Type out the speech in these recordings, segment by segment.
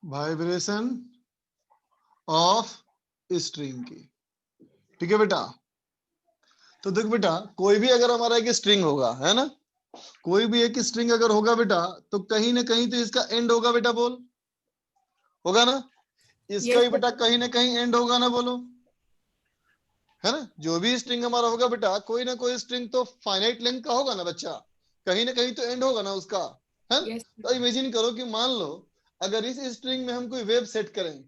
Vibration of string की। ठीक है बेटा। तो देख बेटा, कोई भी अगर हमारा एक स्ट्रिंग होगा, है ना, कोई भी एक स्ट्रिंग अगर होगा बेटा, तो कहीं ना कहीं तो इसका एंड होगा बेटा, बोल, होगा ना, इसका Yes, भी बेटा कहीं ना कहीं एंड होगा ना, बोलो, है ना। जो भी स्ट्रिंग हमारा होगा बेटा, कोई ना कोई स्ट्रिंग तो फाइनाइट लेंथ का होगा ना बच्चा, कहीं ना कहीं तो एंड होगा ना उसका, है ना। yes, तो इमेजिन करो कि मान लो अगर इस स्ट्रिंग में हम कोई वेव सेट करें,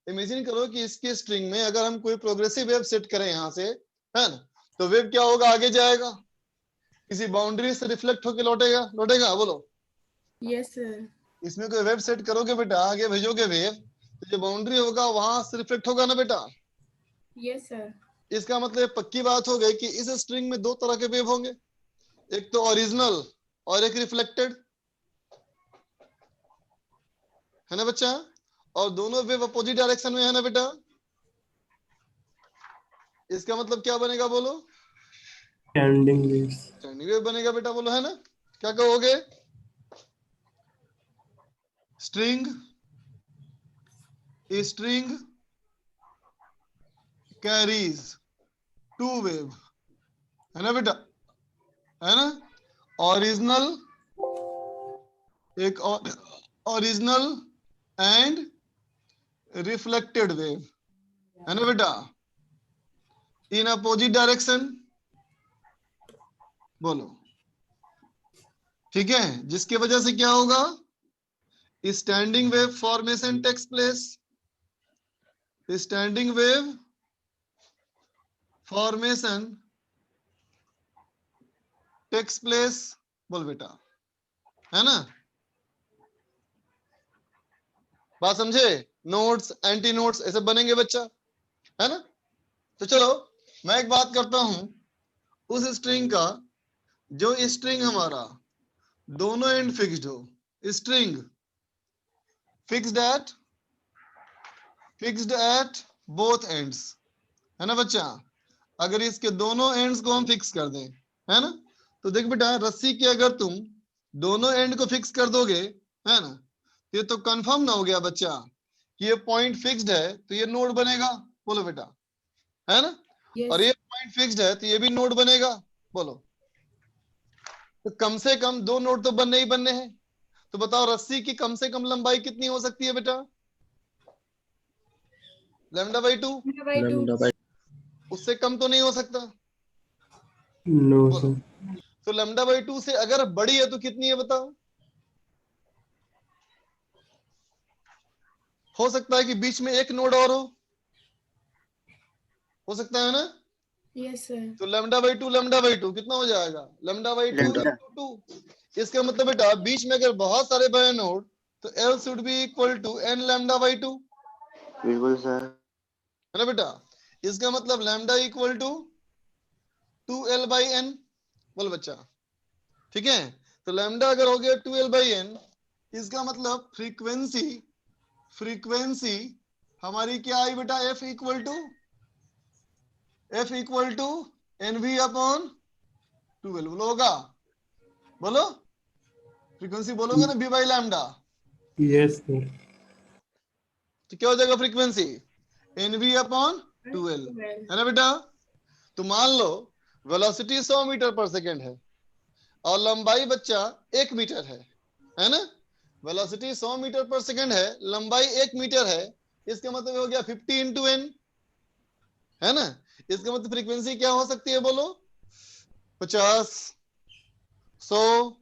इमेजिन करो कि इसके स्ट्रिंग में अगर हम कोई प्रोग्रेसिव वेव सेट करें यहां से, है ना, तो वेव क्या होगा, आगे जाएगा, किसी बाउंड्री से रिफ्लेक्ट होकर लौटेगा, लौटेगा, बोलो। yes, sir. इसमें कोई वेव सेट करोगे बेटा, आगे भेजोगे वेव, तो जो बाउंड्री होगा वहां से रिफ्लेक्ट होगा ना बेटा। Yes, sir. इसका मतलब पक्की बात हो गई कि इस स्ट्रिंग में दो तरह के वेव होंगे, एक तो ओरिजिनल और एक रिफ्लेक्टेड, है ना बच्चा, और दोनों वेव अपोजिट डायरेक्शन में है ना बेटा। इसका मतलब क्या बनेगा, बोलो, स्टैंडिंग वेव्स। स्टैंडिंग वेव बनेगा बेटा, बोलो, है ना। क्या कहोगे, string string carries to wave, है ना बेटा, है ना। ओरिजिनल, एक ओरिजिनल एंड रिफ्लेक्टेड वेव, है ना बेटा, इन अपोजिट डायरेक्शन, बोलो। ठीक है, जिसकी वजह से क्या होगा, standing wave formation takes place, standing wave formation takes place, बोल बेटा, है ना। बात समझे, नोट्स एंटी नोट्स ऐसे बनेंगे बच्चा, है ना। तो चलो मैं एक बात करता हूं, उस स्ट्रिंग का जो स्ट्रिंग हमारा दोनों एंड फिक्स्ड हो, string fixed at both ends, है ना बच्चा। अगर इसके दोनों एंड्स को हम फिक्स कर दें, है ना, तो देख बेटा, रस्सी के अगर तुम दोनों एंड को फिक्स कर दोगे, है ना, ये तो कंफर्म ना हो गया बच्चा कि ये पॉइंट फिक्स्ड है, तो ये नोड बनेगा, बोलो बेटा, है ना। और Yes, ये पॉइंट फिक्स्ड है तो ये भी नोड बनेगा, बोलो। तो कम से कम दो नोड तो बनने ही बनने हैं। तो बताओ रस्सी की कम से कम लंबाई कितनी हो सकती है बेटा, λ/2, lambda by 2. लैम्डा बाय उससे कम तो नहीं हो सकता, नो बोलो। सर। तो λ/2 से अगर बड़ी है तो कितनी है बताओ। हो सकता है कि बीच में एक नोड और हो सकता है ना। Yes, sir. तो λ/2 कितना हो जाएगा, λ/2 लैम्डा into 2। इसका मतलब बेटा बीच में अगर बहुत सारे बड़े नोड, तो L should be equal to n λ/2, बिल्कुल सर। है ना बेटा। इसका मतलब लैम्डा इक्वल टू 2L/n, बोल बच्चा। ठीक है, तो लैम्डा अगर हो गया 2L/n, इसका मतलब फ्रीक्वेंसी हमारी क्या आई बेटा, F equal to NV upon 2L, बोलो होगा, बोलो, फ्रीक्वेंसी बोलोगे ना, B by lambda, yes sir. तो क्या हो जाएगा frequency, NV upon 2L, Well, है ना बेटा। तो मान लो वेलोसिटी 100 मीटर पर सेकेंड है और लंबाई बच्चा 1 मीटर है ना। वेलोसिटी 100 मीटर पर सेकेंड है, लंबाई 1 मीटर है, इसका मतलब हो गया 50 इंटू n, है ना। इसका मतलब फ्रीक्वेंसी क्या हो सकती है, बोलो, 50, 100,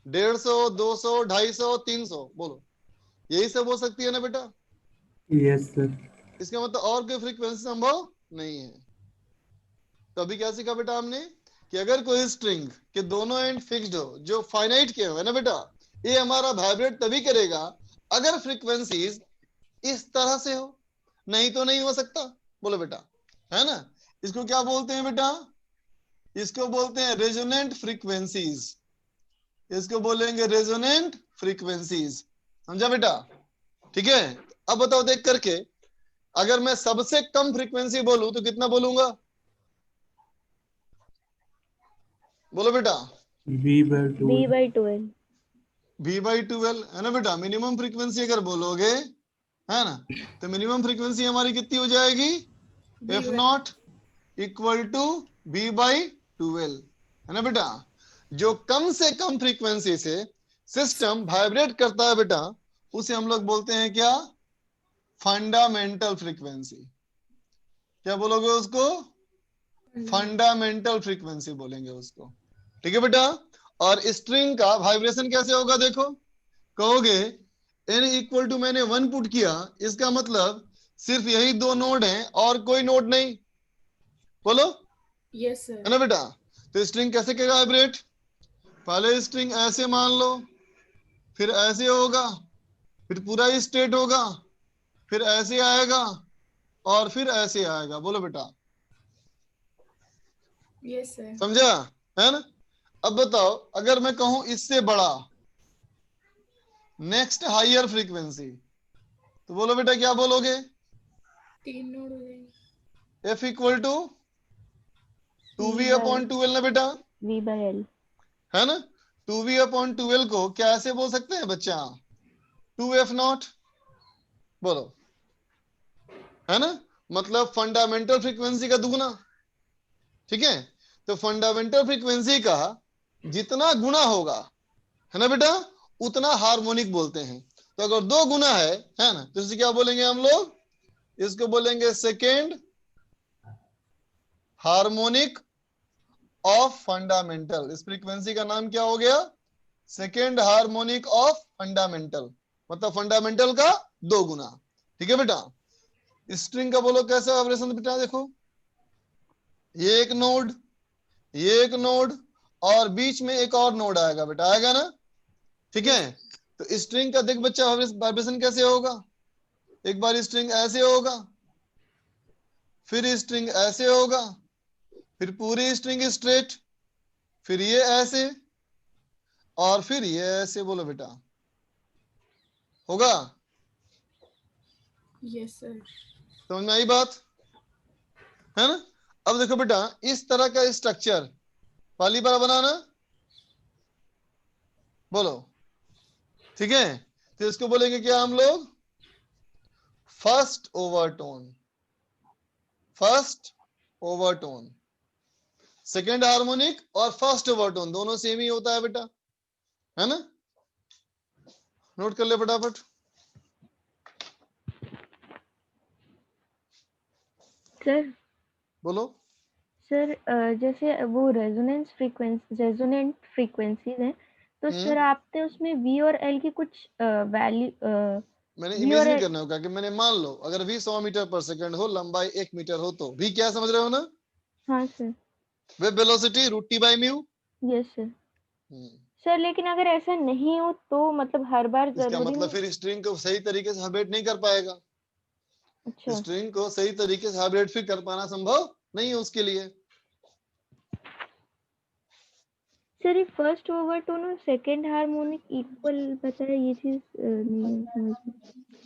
150, 200, 250, 300, बोलो, यही सब हो सकती है ना बेटा। Yes sir. इसका मतलब और कोई फ्रीक्वेंसी संभव नहीं है। तो अभी क्या सीखा बेटा हमने, कि अगर कोई स्ट्रिंग के दोनों एंड फिक्स्ड हो, जो फाइनाइट के हो, है ना बेटा, ये हमारा वाइब्रेट तभी करेगा अगर फ्रीक्वेंसीज इस तरह से हो, नहीं तो नहीं हो सकता, बोलो बेटा, है ना। इसको क्या बोलते हैं बेटा, इसको बोलते हैं रेजोनेंट फ्रीक्वेंसीज, इसको बोलेंगे रेजोनेंट फ्रीक्वेंसीज, समझा बेटा। ठीक है, अब बताओ देख करके, अगर मैं सबसे कम फ्रीक्वेंसी बोलूं तो कितना बोलूंगा, बोलो बेटा, V/2 B by 12. V/12 है ना बेटा। मिनिमम फ्रीक्वेंसी अगर बोलोगे है ना, तो मिनिमम फ्रीक्वेंसी हमारी कितनी हो जाएगी? F0 इक्वल टू V/12 है ना बेटा। जो कम से कम फ्रीक्वेंसी से सिस्टम वाइब्रेट करता है बेटा, उसे हम लोग बोलते हैं क्या? Fundamental frequency. क्या बोलोगे उसको? फंडामेंटल फ्रीक्वेंसी बोलेंगे उसको। ठीक है बेटा। और स्ट्रिंग का वाइब्रेशन कैसे होगा देखो। कहोगे n इक्वल टू मैंने 1 पुट किया, इसका मतलब सिर्फ यही 2 नोड हैं और कोई नोड नहीं। बोलो यस है सर। ना बेटा। तो स्ट्रिंग कैसे करेगा वाइब्रेट? पहले स्ट्रिंग ऐसे मान लो, फिर ऐसे होगा, फिर पूरा स्टेट होगा, फिर ऐसे आएगा और फिर ऐसे आएगा। बोलो बेटा, यस सर। समझा है ना। अब बताओ, अगर मैं कहूं इससे बड़ा, नेक्स्ट हायर फ्रीक्वेंसी, तो बोलो बेटा क्या बोलोगे? 3 नोड हो जाएंगे। F इक्वल टू 2V/12 ना बेटा, V/L है ना। 2V/12 को क्या ऐसे बोल सकते हैं बच्चा? 2F0। बोलो, है ना। मतलब फंडामेंटल फ्रीक्वेंसी का दुगुना। ठीक है। तो फंडामेंटल फ्रीक्वेंसी का जितना गुना होगा, है ना बेटा, उतना हार्मोनिक बोलते हैं। तो अगर 2 गुना है ना, तो इसे क्या बोलेंगे हम लोग? इसको बोलेंगे सेकेंड हार्मोनिक ऑफ फंडामेंटल। इस फ्रीक्वेंसी का नाम क्या हो गया? Second harmonic of fundamental. मतलब फंडामेंटल का 2 गुना। ठीक है बेटा। स्ट्रिंग का बोलो कैसा वाइब्रेशन बेटा। देखो, ये एक नोड, ये एक नोड और बीच में एक और नोड आएगा बेटा, आएगा ना। ठीक है। तो स्ट्रिंग का देख बच्चा वाइब्रेशन कैसे होगा। एक बार स्ट्रिंग ऐसे होगा, फिर स्ट्रिंग ऐसे होगा, फिर पूरी स्ट्रिंग स्ट्रेट, फिर ये ऐसे और फिर ये ऐसे। बोलो बेटा, होगा? Yes sir. समझ में आई बात, है ना। अब देखो बेटा, इस तरह का स्ट्रक्चर पहली बार बनाना। बोलो, ठीक है। तो इसको बोलेंगे क्या हम लोग? First overtone. First overtone, second harmonic और फर्स्ट ओवरटोन दोनों सेम ही होता है बेटा, है ना। नोट कर ले फटाफट। सर। बोलो। सर जैसे वो रेजोनेंट फ्रीक्वेंसीज हैं, तो सर आपने उसमें V और L की कुछ वैल्यू मैंने V और इमेजिन L। करना होगा कि मैंने मान लो अगर V 100 मीटर पर सेकंड हो, लंबाई 1 मीटर हो, तो V क्या समझ रहे हो ना? हाँ sir. Web velocity √T/μ। Yes sir. Sir लेकिन अगर ऐसा नहीं हो तो मतलब हर बार इसका जरूरी मतलब नहीं। फिर स्ट्रिंग को सही तरीके से वाइब्रेट नहीं कर पाएगा। अच्छा स्ट्रिंग को सही तरीके से वाइब्रेट फिर कर पाना संभव नहीं है उसके लिए। सर, ये फर्स्ट ओवरटोन और सेकंड हार्मोनिक इक्वल बता रहा है, ये चीज नहीं है समझ में।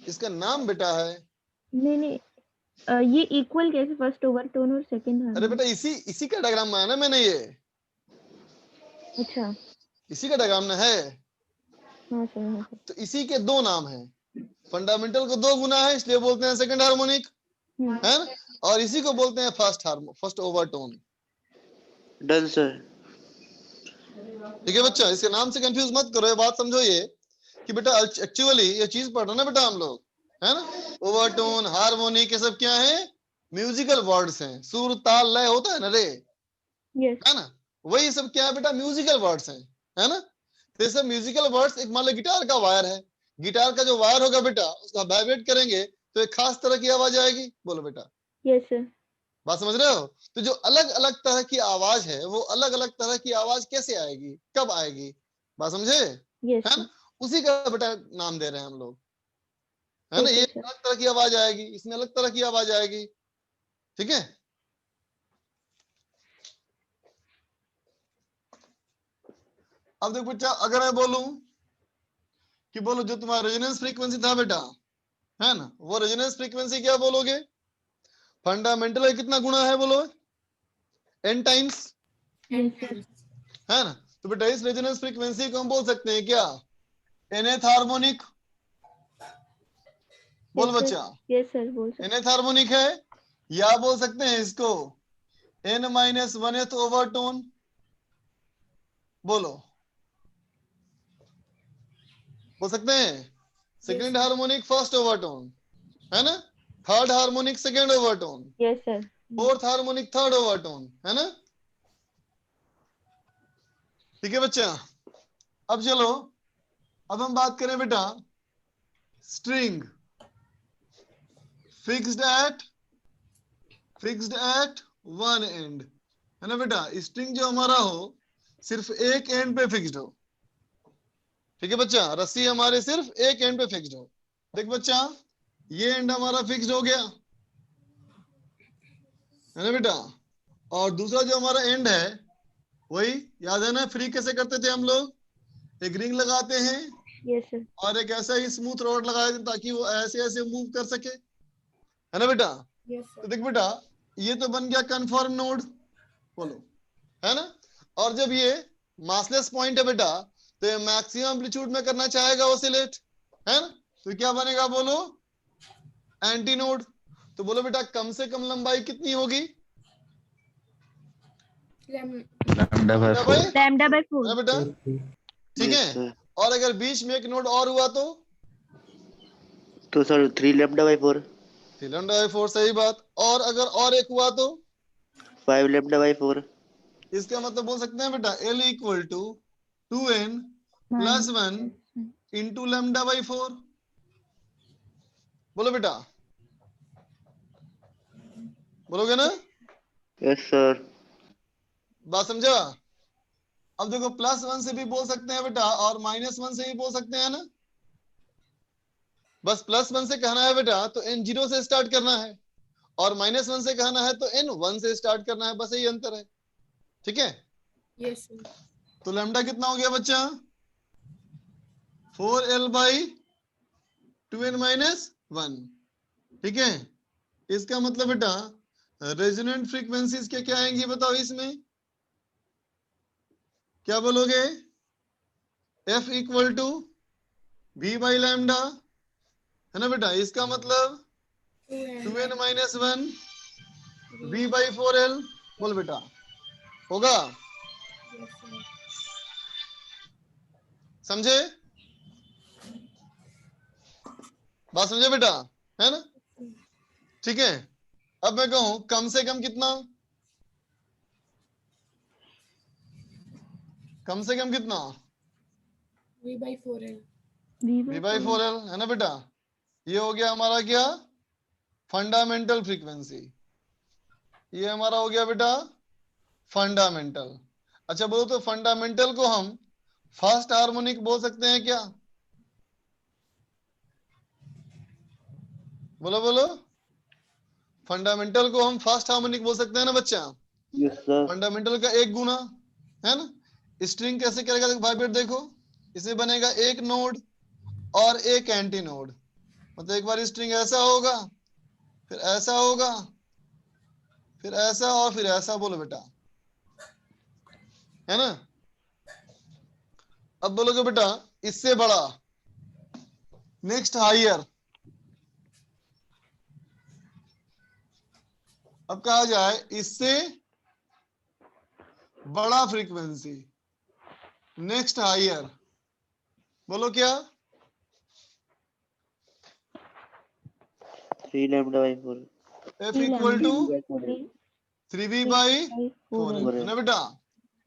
इसका नाम बेटा है। नहीं ये इक्वल कैसे फर्स्ट ओवरटोन और सेकंड अरे हार्मोनिक? बेटा, इसी का डायग्राम बनाया ना मैंने, ये अच्छा इसी का डायग्राम ना है। हाँ सर हाँ सर। तो इसी के 2 नाम हैं। फंडामेंटल को 2 गुना है, इसलिए बोलते हैं सेकंड हार्मोनिक, है ना। और इसी को बोलते हैं फर्स्ट ओवरटोन। Done sir. ठीक है बच्चा, इसके नाम से कंफ्यूज मत करो। ये बात समझो ये कि बेटा एक्चुअली ये चीज पढ़ रहे ना बेटा हम लोग, है ना। ओवरटोन, हार्मोनिक, ये सब क्या है? म्यूजिकल वर्ड्स हैं। सुर ताल लय होता है ना रे, यस है ना। वही सब क्या है बेटा? म्यूजिकल वर्ड्स हैं, है ना। तो ये सब म्यूजिकल वर्ड्स, एक मान लो गिटार का वायर है, गिटार का जो वायर होगा बेटा, उसका वाइब्रेट करेंगे तो एक खास तरह की आवाज आएगी। बोलो बेटा, यस सर। बात समझ रहे हो। तो जो अलग अलग तरह की आवाज है, वो अलग अलग तरह की आवाज कैसे आएगी, कब आएगी, बात समझे, यस है सर। ना। उसी का बेटा नाम दे रहे हैं हम लोग, है ना। ओके ये सर। अलग तरह की आवाज आएगी, इसमें अलग तरह की आवाज आएगी। ठीक है। अब देखो बच्चा, अगर मैं बोलूं कि बोलो जो तुम्हारा रेजोनेंस फ्रीक्वेंसी था बेटा, है ना, वो रेजोनेंस फ्रीक्वेंसी क्या बोलोगे? फंडामेंटल का कितना गुना है बोलो? n times, yes sir. है ना। तो बेटा इस रेजोनेंस फ्रीक्वेंसी को हम बोल सकते हैं क्या? nth हार्मोनिक, बोल बच्चा, यस सर बोल सकते nth हार्मोनिक है, या बोल सकते हैं इसको n माइनस 1th ओवरटोन, बोलो, बोल सकते हैं। Second sir. Harmonic first overtone है ना, third harmonic second overtone, yes sir fourth harmonic third overtone, है ना। ठीक है बच्चा, अब चलो, अब हम बात करें बेटा string fixed at one and, है ना बेटा। स्ट्रिंग जो हमारा हो सिर्फ एक एंड पे फिक्स्ड हो, ठीक है बच्चा, रस्सी हमारे सिर्फ एक एंड पे फिक्स्ड हो। देख बच्चा, ये एंड हमारा फिक्स्ड हो गया, है ना बेटा, और दूसरा जो हमारा एंड है वही, याद है ना फ्री कैसे करते थे हम लोग, एक रिंग लगाते हैं यस सर और एक ऐसा ही स्मूथ रॉड लगाते हैं ताकि वो ऐसे ऐसे मूव कर सके, है ना बेटा। Yes, तो sir. देख बेटा, ये तो बन गया कन्फर्म नोड, बोलो, है ना। और जब ये मासलेस पॉइंट है बेटा, तो ये मैक्सिमम एम्पलीट्यूड में करना चाहेगा ऑसिलेट, है ना, तो क्या बनेगा बोलो, एंटी नोड। तो बोलो बेटा कम से कम लंबाई कितनी होगी, लैम्डा बाय क्या 4। भाई, लैम्डा बाय है ना 4 बेटा, ठीक यस है। सर। और अगर बीच में एक नोड और हुआ तो सर 3 लैम्डा बाय 4। 3 सही बात, और अगर और एक हुआ तो 5 लैम्डा बाय 4। इसका मतलब बोल सकते हैं बेटा L equal to 2n plus 1 into lambda by 4, बोलो बेटा, बोलोगे ना, यस सर। बात समझा। अब देखो +1 से भी बोल सकते हैं बेटा और -1 से भी बोल सकते हैं ना, बस +1 से कहना है बेटा तो n 0 से स्टार्ट करना है, और -1 से कहना है तो n 1 से स्टार्ट करना है, बस यही अंतर है, ठीक है। Yes, sir. तो लैम्डा कितना हो गया बच्चा, 4l बाई 2n माइनस 1, ठीक है। इसका मतलब बेटा रेजोनेंट फ्रीक्वेंसीज क्या क्या आएंगी बताओ इसमें, क्या बोलोगे, F equal to V by lambda, है ना बेटा, इसका मतलब 2n minus 1 V by 4l, बोल बेटा, होगा, Yes, sir. समझे, बात समझे बेटा, है ना, ठीक है। अब मैं कहूं कम से कम कितना, कम से कम कितना, V by 4L. V by 4l, है ना बेटा। ये हो गया हमारा क्या, फंडामेंटल फ्रीक्वेंसी, ये हमारा हो गया बेटा फंडामेंटल। अच्छा बोलो तो फंडामेंटल को हम फर्स्ट हार्मोनिक बोल सकते हैं क्या, बोलो बोलो, फंडामेंटल को हम फर्स्ट हार्मोनिक बोल सकते हैं ना बच्चा, यस सर। फंडामेंटल का एक गुना, है ना। स्ट्रिंग कैसे करेगा वाइब्रेट, देखो इसमें बनेगा एक नोड और एक एंटी नोड, मतलब एक बार स्ट्रिंग ऐसा होगा, फिर ऐसा होगा, फिर ऐसा और फिर ऐसा, बोलो बेटा, है ना। अब बोलोगे बेटा इससे बड़ा, नेक्स्ट हायर, अब कहा जाए इससे बड़ा फ्रीक्वेंसी, नेक्स्ट हायर, बोलो क्या, 3 lambda by 4। F equal to 3v three by by 4l, 4 है ना बेटा।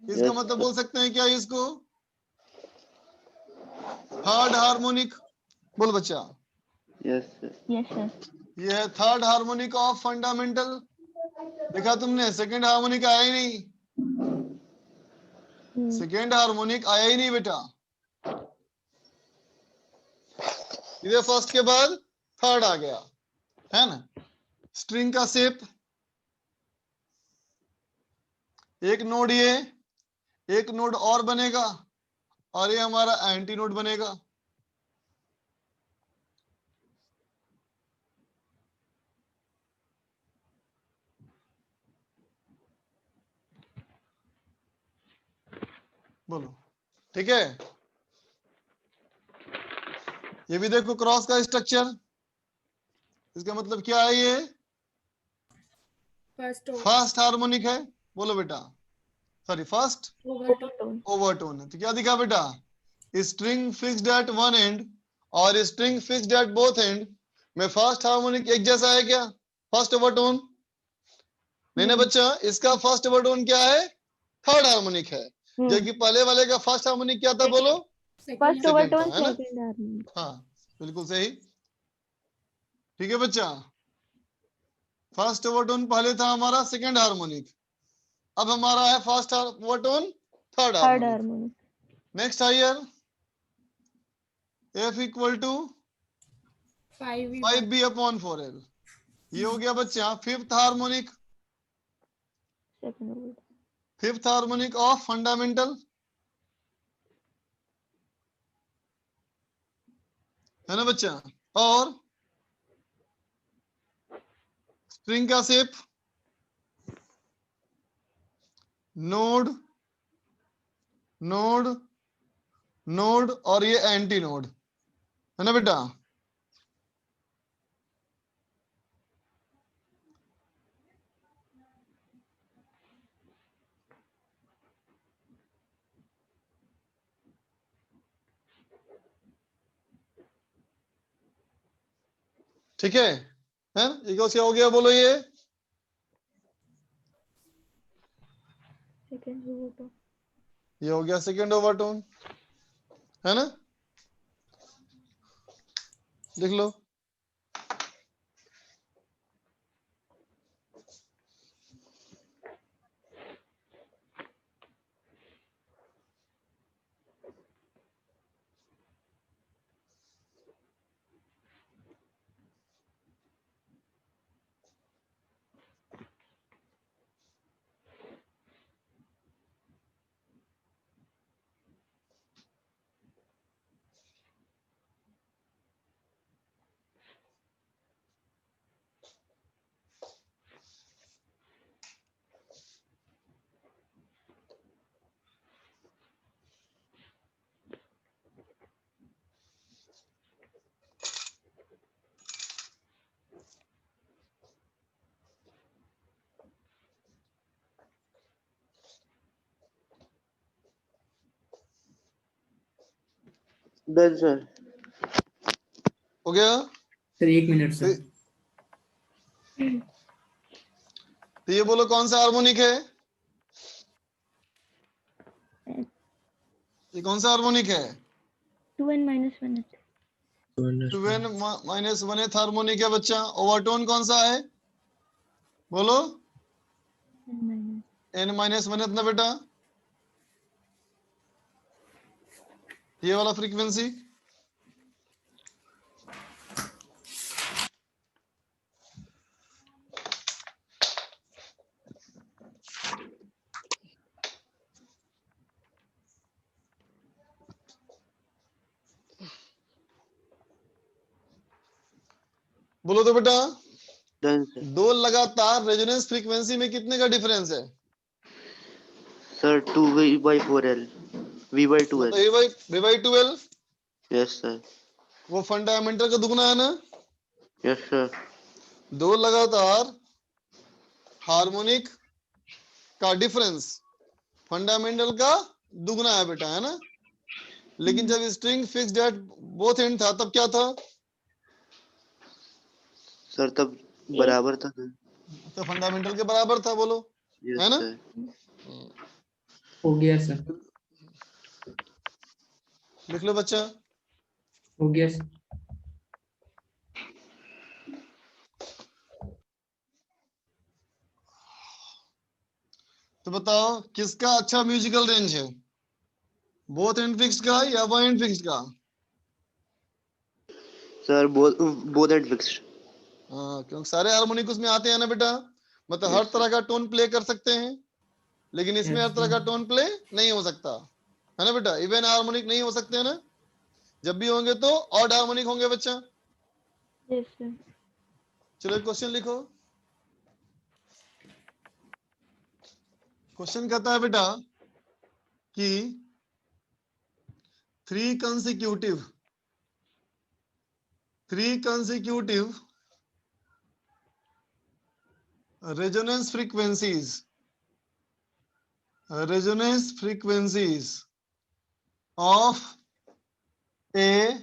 इसका यस मतलब सर। बोल सकते हैं क्या इसको, थर्ड हार्मोनिक, बोल बच्चा, यस सर। यस सर ये है थर्ड हार्मोनिक ऑफ फंडामेंटल। देखा तुमने सेकंड हार्मोनिक आया ही नहीं, सेकंड हार्मोनिक आया ही नहीं बेटा, इधर फर्स्ट के बाद थर्ड आ गया, है ना। स्ट्रिंग का शेप, एक नोड ये, एक नोड और बनेगा, और ये हमारा एंटी नोड बनेगा, बोलो, ठीक है। ये भी देखो क्रॉस का स्ट्रक्चर, इसका मतलब क्या है? ये फर्स्ट हार्मोनिक है, बोलो बेटा, सॉरी फर्स्ट ओवरटोन। ओवरटोन है। तो क्या दिखा बेटा? String fixed at one end और string fixed at both end में फर्स्ट हार्मोनिक एक जैसा है क्या? फर्स्ट ओवरटोन नहीं ना बच्चा, इसका फर्स्ट ओवरटोन क्या है? थर्ड हार्मोनिक है, जबकि पहले वाले का फर्स्ट हार्मोनिक क्या था? बोलो, फर्स्ट सेकंड ओवरटोन था, है ना? Second harmonic. हाँ बिल्कुल सही, ठीक है बच्चा। फर्स्ट ओवरटोन पहले था हमारा सेकंड हार्मोनिक, अब हमारा है first overtone third third harmonic. Harmonic. Next higher, F equal to 5B upon 4L, ये हो गया बच्चा fifth harmonic, second overtone. Fifth harmonic of fundamental, है ना बच्चा। और स्ट्रिंग का शेप नोड नोड नोड और ये एंटी नोड, है ना बेटा। ठीक है, ये क्या हो गया? बोलो ये सेकंड ओवरटोन। ये हो गया सेकंड ओवरटोन, है ना? देख लो, डन सर। हो गया। Sir 1 minute sir. तो ये बोलो कौन सा हार्मोनिक है? ये कौन सा हार्मोनिक है? 2n - 1 2n - 1 हार्मोनिक है बच्चा। ओवरटोन कौन सा है? बोलो, n - 1 ना बेटा, ये वाला फ्रीक्वेंसी। बोलो तो बेटा, डन सर। दो लगातार रेजोनेंस फ्रीक्वेंसी में कितने का डिफरेंस है? Sir 2V/4L, V/2L। मतलब V/2L, यस सर। वो फंडामेंटल का दुगना है ना? Yes sir. दो लगातार हार्मोनिक का डिफरेंस फंडामेंटल का दुगना है बेटा, है ना? लेकिन जब string fixed at both and था तब क्या था? सर तब बराबर था सर। तो फंडामेंटल के बराबर था, बोलो, है यस ना? सर। हो गया सर। लिख लो बच्चा। हो गया सर। तो बताओ किसका अच्छा म्यूजिकल रेंज है, बोथ एंड फिक्स्ड का या वन एंड फिक्स्ड का? Sir both end fixed. हाँ, क्योंकि सारे हार्मोनिक उसमें आते हैं ना बेटा, मतलब हर Yes, तरह का टोन प्ले कर सकते हैं, लेकिन इसमें हर Yes, तरह का sir. टोन प्ले नहीं हो सकता, है ना बेटा? इवन हार्मोनिक नहीं हो सकते, है ना? जब भी होंगे तो ऑड हार्मोनिक होंगे बच्चा। Yes sir. चलो एक क्वेश्चन लिखो। क्वेश्चन कहता है बेटा कि 3 consecutive 3 consecutive resonance frequencies of a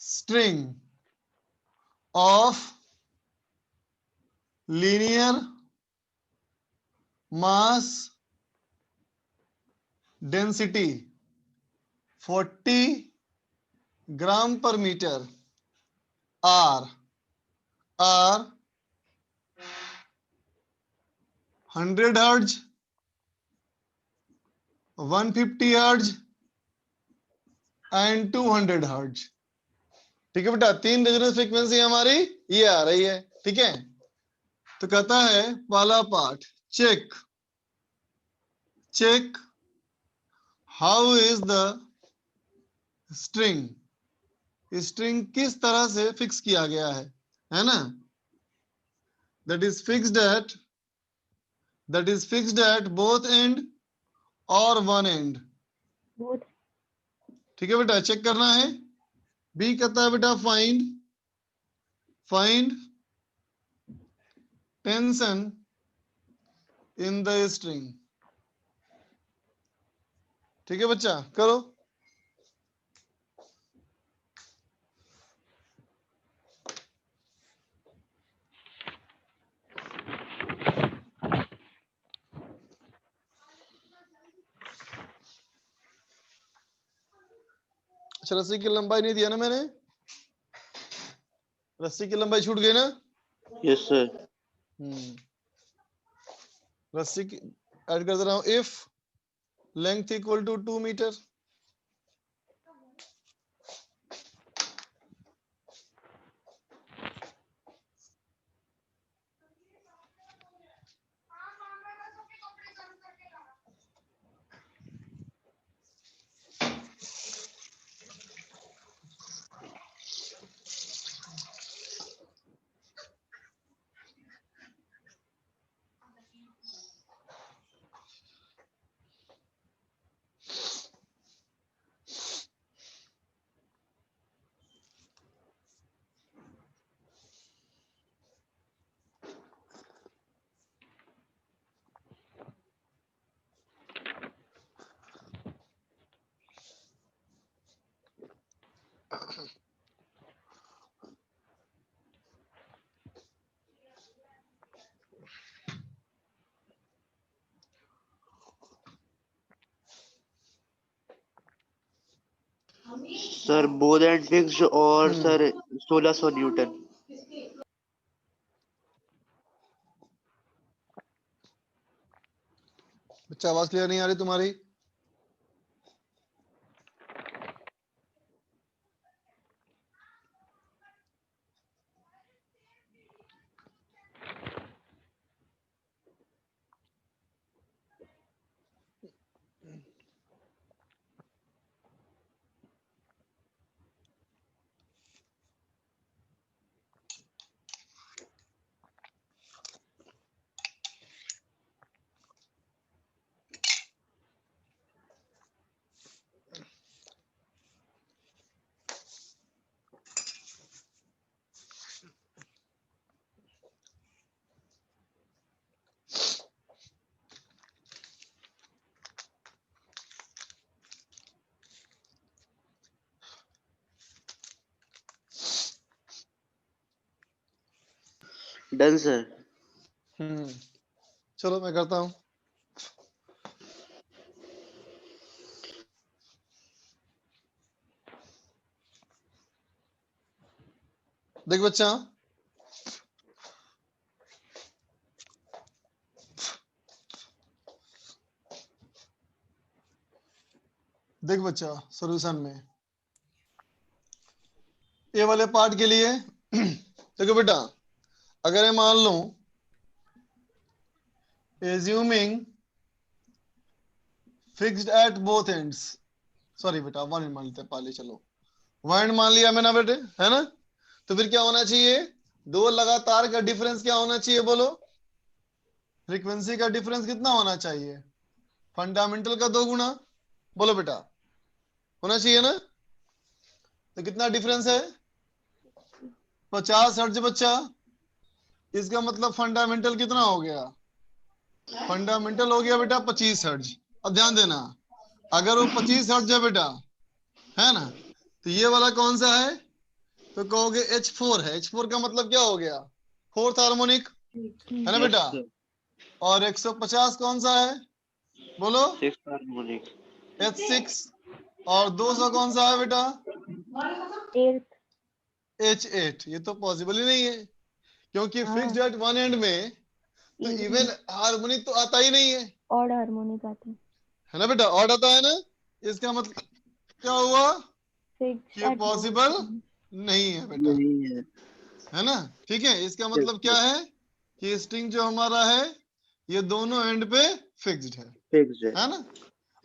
string of linear mass density 40 gram per meter are 100 hertz, 150 hertz and 200 hertz. ठीक है बेटा, 3 रेजोनेंस फ्रीक्वेंसी हमारी ये आ रही है। ठीक है, तो कहता है पहला part, check how is the string किस तरह से फिक्स किया गया है ना। That is fixed at both end और वन एंड। both. ठीक है बेटा, चेक करना है। बी कहता है बेटा find tension in the string. ठीक है बच्चा, करो। अच्छा, रस्सी की लंबाई नहीं दिया ना मैंने, रस्सी की लंबाई छूट गई ना। Yes sir. रस्सी की ऐड कर दे रहा हूं। If length equal to 2 metre, sir both end fixed और सर 1600 न्यूटन। बच्चा आवाज क्लियर नहीं आ रही तुम्हारी। Done sir. चलो मैं करता हूं। देख बच्चा, सॉल्यूशन में ए वाले पार्ट के लिए देखो बेटा, अगर मैं मान लूं assuming fixed at both ends, sorry बेटा वन एंड मान लेते हैं पहले। चलो वन एंड मान लिया मैंने बेटे, है ना। तो फिर क्या होना चाहिए, दो लगातार का डिफरेंस क्या होना चाहिए बोलो। फ्रीक्वेंसी का डिफरेंस कितना होना चाहिए, फंडामेंटल का 2 गुना। बोलो बेटा, होना चाहिए ना। तो कितना डिफरेंस है, 50 हर्ट्ज बच्चा, इसका मतलब फंडामेंटल कितना हो गया? फंडामेंटल हो गया बेटा 25 हर्ट्ज। अब ध्यान देना, अगर वो 25 हर्ट्ज है बेटा, है ना, तो ये वाला कौन सा है? तो कहोगे H4 है। H4 का मतलब क्या हो गया? फोर्थ हार्मोनिक, है ना यस बेटा। सर। और 150 कौन सा है? बोलो। Six harmonic. H6। और 200 कौन सा है बेटा? 8th। H8। ये तो पॉसिबल ही नहीं है, क्योंकि हाँ, फिक्स्ड एट वन एंड में तो इवन हार्मोनिक तो आता ही नहीं ऑड हार्मोनिक आते हैं। है ना बेटा। ऑड आता है ना, इसका मतलब क्या हुआ? फिक्स्ड ये एट पॉसिबल बोथ। नहीं है बेटा, नहीं है। है ना। ठीक है, इसका यस मतलब क्या सर। है कि स्ट्रिंग जो हमारा है ये दोनों एंड पे फिक्स्ड फिक्स है। है ना।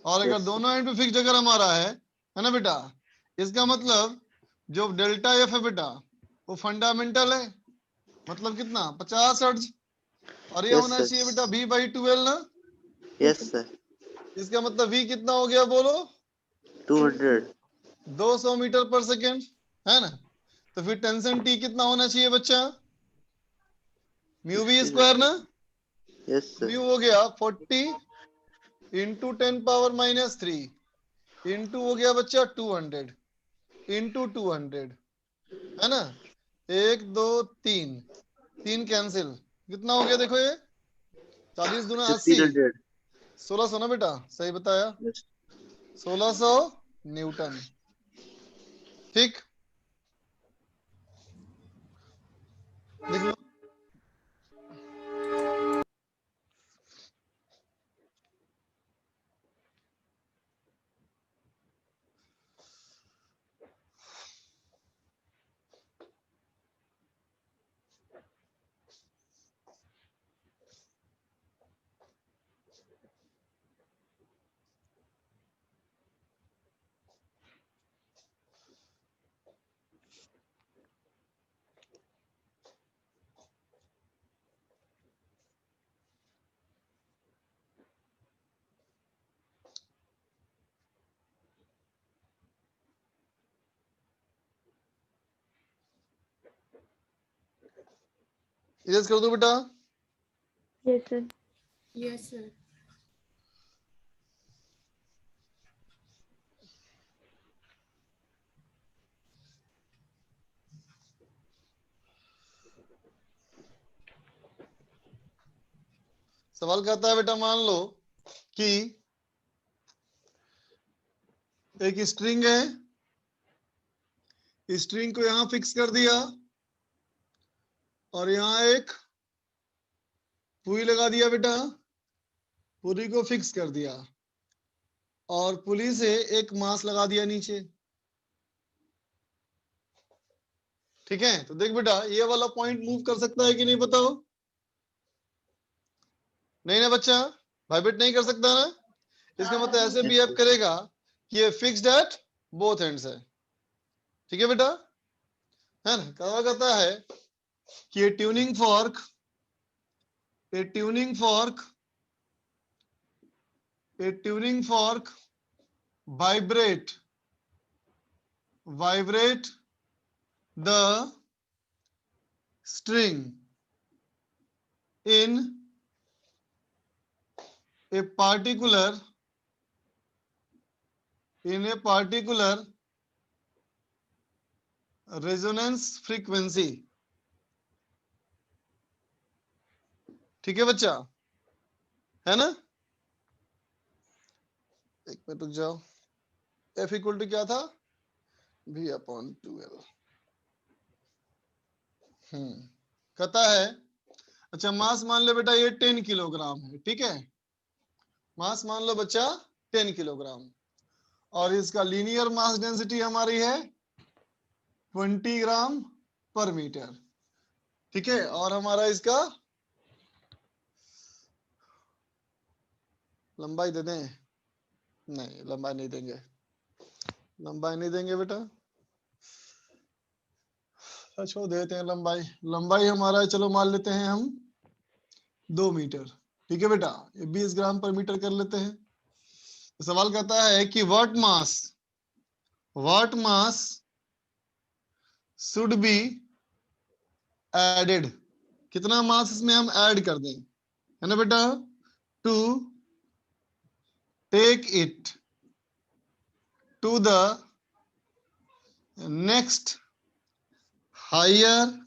और अगर यस दोनों एंड पे फिक्स्ड अगर हमारा है ना बेटा, इसका मतलब जो डेल्टा एफ है बेटा वो फंडामेंटल है, मतलब कितना? 50 हर्ट्ज। और ये होना सर। चाहिए बेटा V/12 ना। Yes sir. इसका मतलब V कितना हो गया बोलो? 200। 200 मीटर पर सेकेंड, है ना। तो फिर टेंशन T कितना होना चाहिए बच्चा? म्यू V स्क्वायर ना। Yes sir. म्यू हो गया 40 इंटू 10⁻³ इंटू हो गया बच्चा 200 इंटू 200, है ना। 1 2 3, 3 कैंसिल, कितना हो गया देखो ये? 40 दूना 80, 1500। 1600 ना बेटा, सही बताया। यस। 1600 न्यूटन। ठीक, लिख लो। इरेज कर दो बेटा। Yes sir. Yes, sir. सवाल कहता है बेटा, मान लो कि एक स्ट्रिंग है, स्ट्रिंग को यहां फिक्स कर दिया और यहां एक पुई लगा दिया बेटा, पुरी को फिक्स कर दिया और पुली से एक मास लगा दिया नीचे। ठीक है, तो देख बेटा ये वाला पॉइंट मूव कर सकता है कि नहीं बताओ? नहीं ना बच्चा, वाइब्रेट नहीं कर सकता ना। इसका मतलब ऐसे बिहेव करेगा कि ये फिक्स्ड एट बोथ एंड्स है। ठीक है बेटा, है ना। कहा कहता है कि ये tuning fork vibrate the string in a particular resonance frequency। ठीक है बच्चा, है ना। एक मिनट रुक जाओ। F इक्वल टू क्या था? V/2L। कहता है, अच्छा मास मान लो बेटा ये 10 किलोग्राम है। ठीक है, मास मान लो बच्चा 10 किलोग्राम और इसका लीनियर मास डेंसिटी हमारी है 20 ग्राम पर मीटर। ठीक है, और हमारा इसका लंबाई दे दें? नहीं, लंबाई नहीं देंगे, लंबाई नहीं देंगे बेटा। छोड़ देते हैं लंबाई। लंबाई हमारा चलो मान लेते हैं हम 2 मीटर। ठीक है बेटा, ये 20 ग्राम पर मीटर कर लेते हैं। तो सवाल कहता है कि what mass should be added, कितना मास इसमें हम ऐड कर दें, है ना बेटा, to take it to the next higher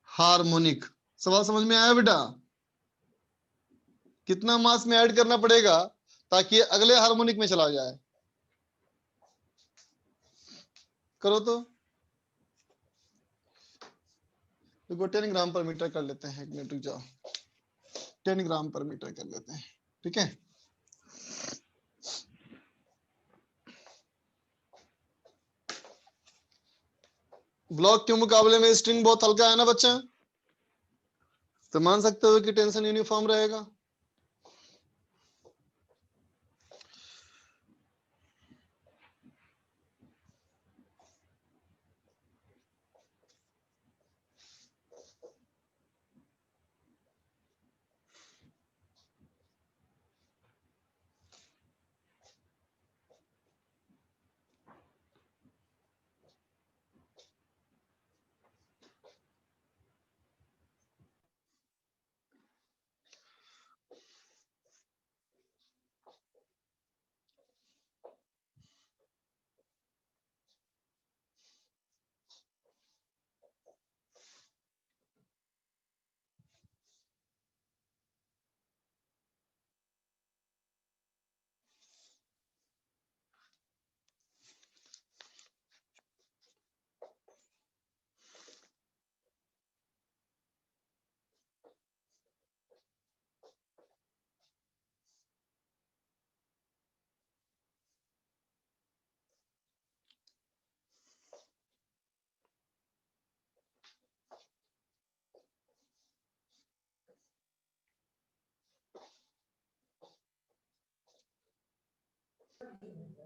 harmonic. सवाल समझ में आया बेटा? कितना मास में ऐड करना पड़ेगा ताकि अगले हार्मोनिक में चला जाए? करो तो। देखो 10 ग्राम पर मीटर कर लेते हैं, 1 मिनट रुक जाओ, 10 ग्राम पर मीटर कर लेते हैं, ठीक है। ब्लॉक के मुकाबले में स्ट्रिंग बहुत हल्का है ना बच्चा, तो मान सकते हो कि टेंशन यूनिफॉर्म रहेगा।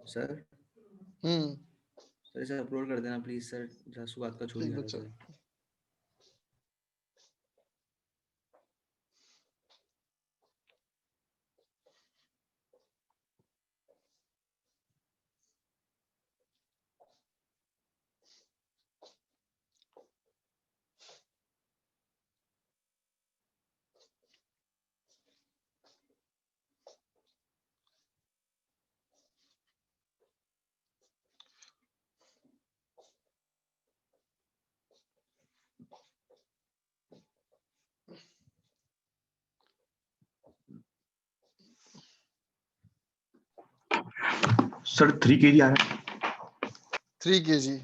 सर सर इसे अपलोड कर देना प्लीज सर, जासू बात का छोड़ ठीक दिया बच्चा। सर। सर 3 kg आ रहा है। 3 kg।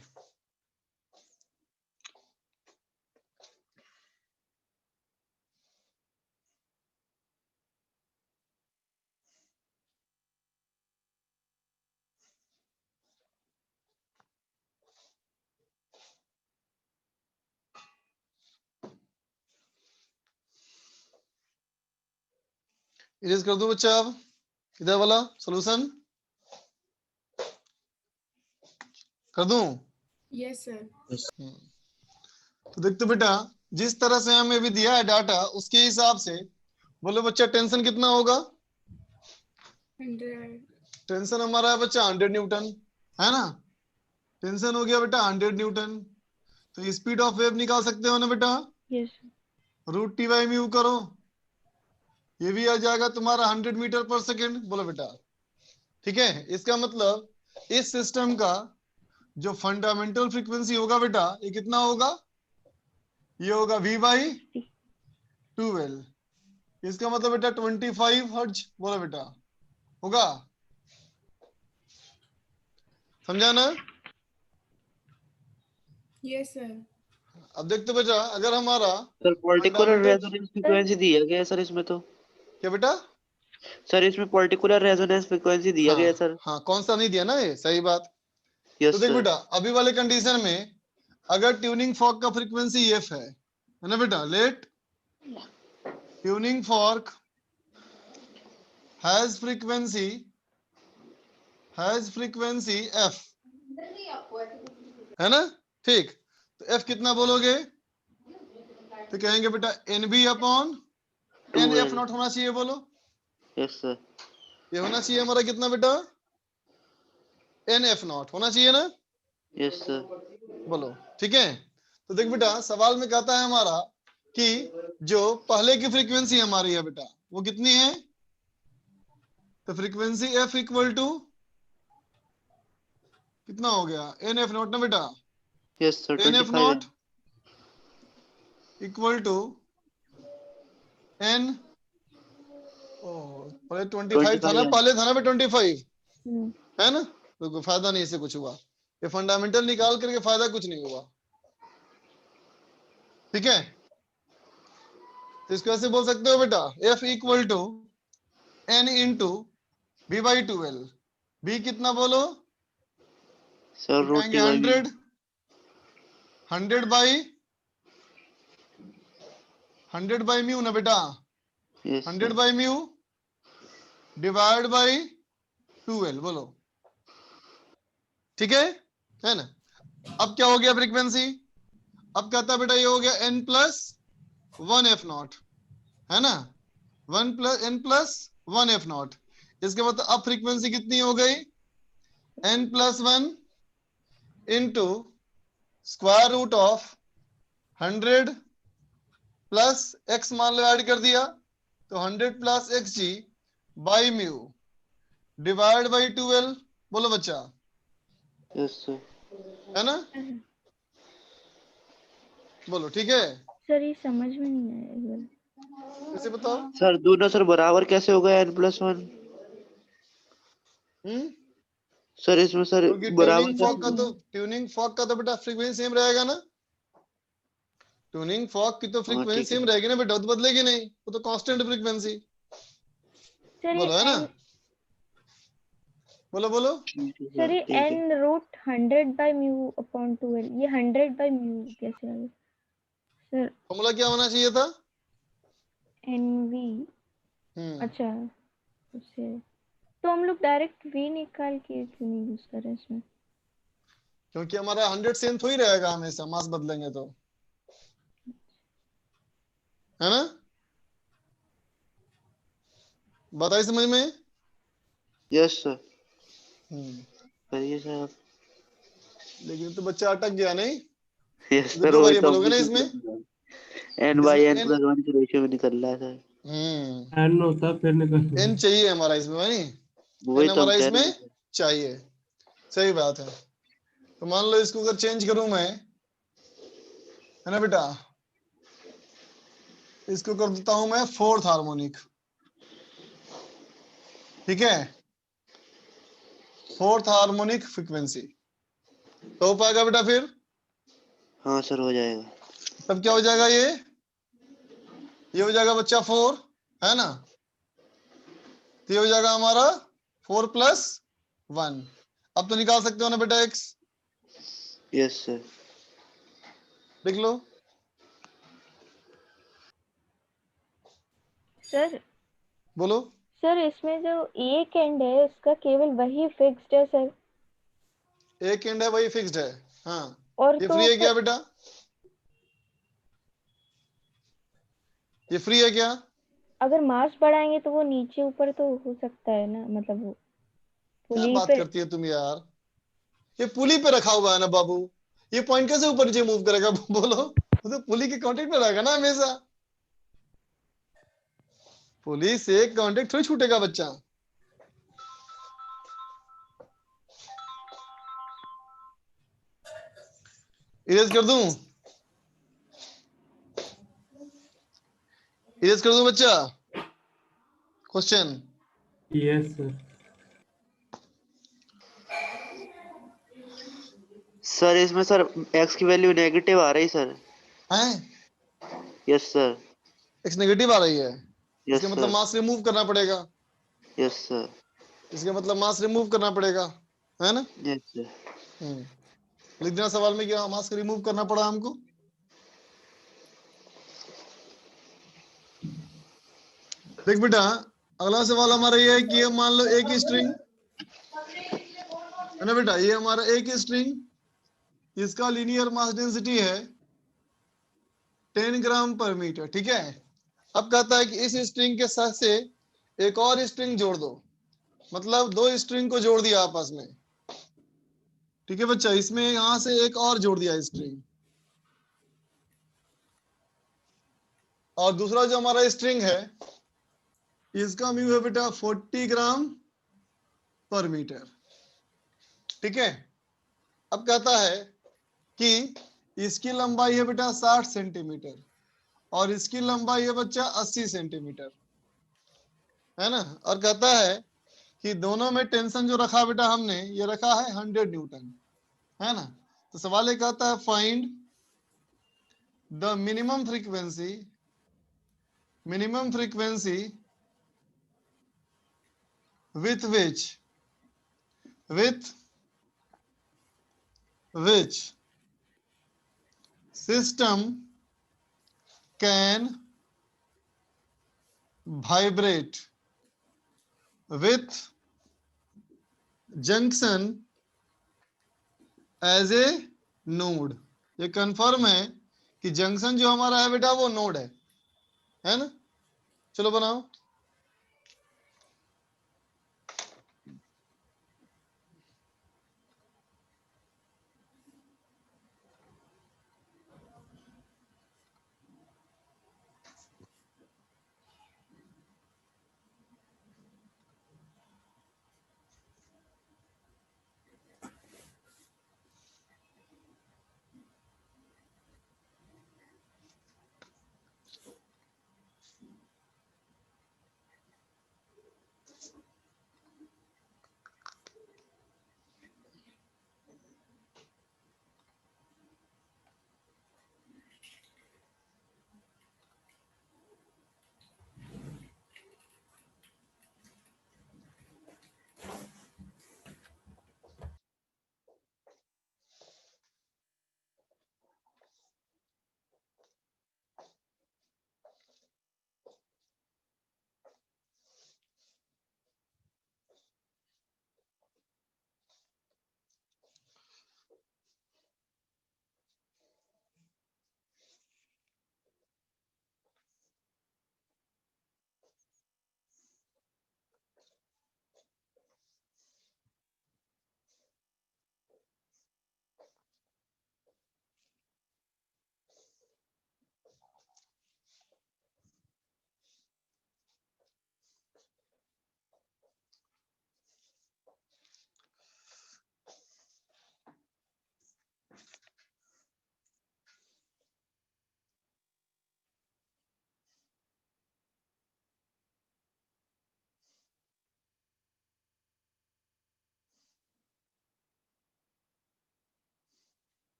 इरेज कर दो बच्चा, अब इधर वाला सॉल्यूशन कर दूं? Yes, sir. तो देखते बेटा, जिस तरह से हमें भी दिया है डाटा उसके हिसाब से बोलो बच्चा, टेंशन कितना होगा? 100. टेंशन हमारा है बच्चा 100 न्यूटन, है ना। टेंशन हो गया बेटा 100 न्यूटन। तो स्पीड ऑफ वेव निकाल सकते हो ना बेटा, yes root T by mu करो, ये भी आ जाएगा तुम्हारा 100 मीटर पर सेकेंड। बोलो बेटा, ठीक है। इसका मतलब इस सिस्टम का जो फंडामेंटल फ्रीक्वेंसी होगा बेटा, ये कितना होगा? ये होगा v बाई 12। इसका मतलब बेटा 25 हर्ट्ज। बोलो बेटा, होगा? समझा ना? Yes, sir. अब देखते बेटा, अगर हमारा sir particular fundamental- resonance frequency दिया गया है सर इसमें तो। क्या बेटा? सर इसमें पर्टिकुलर रेजोनेंस फ्रीक्वेंसी दिया गया है सर। हाँ, कौन सा नहीं दिया ना, ये सही बात। तो यस देख सर। बेटा, अभी वाले कंडीशन में अगर ट्यूनिंग फॉर्क का फ्रीक्वेंसी एफ है ना बेटा, let tuning fork has frequency F, है ना, ठीक। तो एफ कितना बोलोगे? तो कहेंगे बेटा N B upon N F 2L। Naught होना चाहिए। बोलो, यस सर। ये होना चाहिए हमारा कितना बेटा? एन एफ नॉट होना चाहिए ना। Yes sir. बोलो, ठीक है। तो देख बेटा सवाल में कहता है हमारा कि जो पहले की फ्रीक्वेंसी हमारी है बेटा वो कितनी है, तो फ्रीक्वेंसी एफ इक्वल टू कितना हो गया, एन एफ नॉट ना बेटा, yes sir N F 25 naught equal to N, पहले 25 था ना, 25 पहले था ना बे 25 हम्म, है ना, तो कोई फायदा नहीं, इससे कुछ हुआ, ये फंडामेंटल निकाल करके फायदा कुछ नहीं हुआ, ठीक है। तो इसको ऐसे बोल सकते हो बेटा F equal to N into B by 12, B कितना बोलो, सर तो कहेंगे 100, 100 बाई म्यू ना बेटा, yes 100 by mu divide by 12 बोलो, ठीक है ना। अब क्या हो गया फ्रीक्वेंसी, अब कहता है बेटा ये हो गया n प्लस 1 एफ नॉट, है ना, 1 plus n plus 1 F naught, इसके मतलब अब फ्रीक्वेंसी कितनी हो गई, n plus 1 into square root of 100 plus x मान लो ऐड कर दिया, तो 100 plus X G by mu divide by 12 बोलो बच्चा, यस सर है ना, बोलो ठीक है, सर ये समझ में नहीं आया एक बार। कैसे बताओ, सर दोनों सर बराबर कैसे हो गया n+1 सर इसमें सर क्योंकि बराबर ट्यूनिंग फॉक का तो बेटा फ्रीक्वेंसी सेम रहेगा ना, ट्यूनिंग फॉक की तो फ्रीक्वेंसी ठीक है। सेम रहेगी ना बेटा, तो बदलेगी नहीं, वो तो कांस्टेंट फ्रीक्वेंसी, सर बोलो है ना, ये बोलो बोलो, सर ये ठीक है। n root 100 by mu upon 12, ये 100 बाई म्यू कैसे आ गया सर, फॉर्मूला क्या होना चाहिए था, nv, अच्छा उससे तो हम लोग डायरेक्ट v निकाल के क्यों नहीं यूज कर रहे हैं इसमें, क्योंकि हमारा 100 सेम तो ही रहेगा हमेशा, मास बदलेंगे तो, है ना, बताइए समझ में, यस सर हम्म, करिए सर आप। लेकिन तो बच्चा अटक गया नहीं, यस तो सर दो वही बार तो बोलोगे ना इसमें, n/n+1 के रेशियो में निकल रहा है सर, एन होता फिर निकल एन चाहिए हमारा इसमें भाई, वही एन तो हम हमारा कह रहे इसमें हैं। चाहिए, सही बात है। तो मान लो इसको अगर चेंज करूं मैं, है ना बेटा, इसको कर देता हूं मैं फोर्थ हार्मोनिक, ठीक है, फोर्थ हार्मोनिक फ्रीक्वेंसी, तो हो पाएगा बेटा फिर, हाँ सर हो जाएगा। तब क्या हो जाएगा, ये हो जाएगा बच्चा 4, है ना, तो ये हो जाएगा हमारा 4 प्लस 1, अब तो निकाल सकते हो ना बेटा x, यस सर लिख लो, सर बोलो, सर इसमें जो एक एंड है उसका केवल वही फिक्स्ड है सर, एक एंड है वही फिक्स्ड है, हाँ, और ये तो फ्री है क्या फिर बेटा, ये फ्री है क्या, अगर मास बढ़ाएंगे तो वो नीचे ऊपर तो हो सकता है ना, मतलब वो क्या पुली बात पे, करती है तुम यार, ये पुली पे रखा हुआ है ना बाबू, ये पॉइंट कैसे ऊपर नीचे मूव करेगा बोलो, वो तो पुली के कांटेक्ट में रहेगा ना हमेशा, पुली से कांटेक्ट थोड़ी छूटेगा बच्चा, इरेज कर दूं, इरेज कर दूं बच्चा, क्वेश्चन, यस सर सर इसमें सर x की वैल्यू नेगेटिव आ रही सर। है यस सर एक्स नेगेटिव आ रही है, यस इसका मतलब सर मास रिमूव करना पड़ेगा, यस सर इसका मतलब मास रिमूव करना पड़ेगा, है ना, यस सर लिख देना सवाल में क्या मास रिमूव करना पड़ा हमको, देख बेटा अगला सवाल हमारा ये है कि ये मान लो एक ही स्ट्रिंग है ना बेटा, ये हमारा एक ही स्ट्रिंग, इसका लीनियर मास डेंसिटी है 10 ग्राम पर मीटर, ठीक है, अब कहता है कि इस स्ट्रिंग के साथ से एक और स्ट्रिंग जोड़ दो, मतलब दो स्ट्रिंग को जोड़ दिया आपस में, ठीक है बच्चा, इसमें यहां से एक और जोड़ दिया स्ट्रिंग, और दूसरा जो हमारा स्ट्रिंग है इसका म्यू है बेटा 40 ग्राम पर मीटर। ठीक है, अब कहता है कि इसकी लंबाई है बेटा 60 सेंटीमीटर और इसकी लंबाई है बच्चा 80 सेंटीमीटर, है ना। और कहता है कि दोनों में टेंशन जो रखा बेटा हमने ये रखा है 100 न्यूटन, है ना। तो सवाल ये कहता है find the minimum frequency with which system can vibrate with junction as a node। ये कंफर्म है कि जंक्शन जो हमारा है बेटा वो नोड है ना। चलो बनाओ।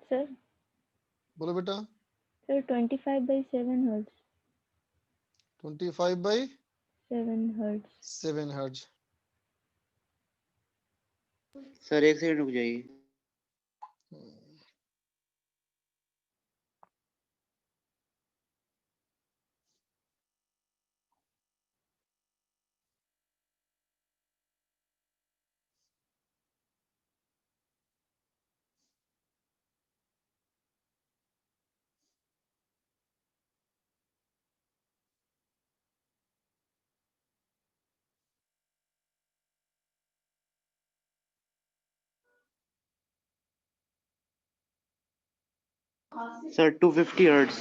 सर बोलो बेटा। Sir 25/7 hertz. 25/7 7 hertz. Hertz. Sir एक सेकंड रुक जाइए। Sir 250 hertz.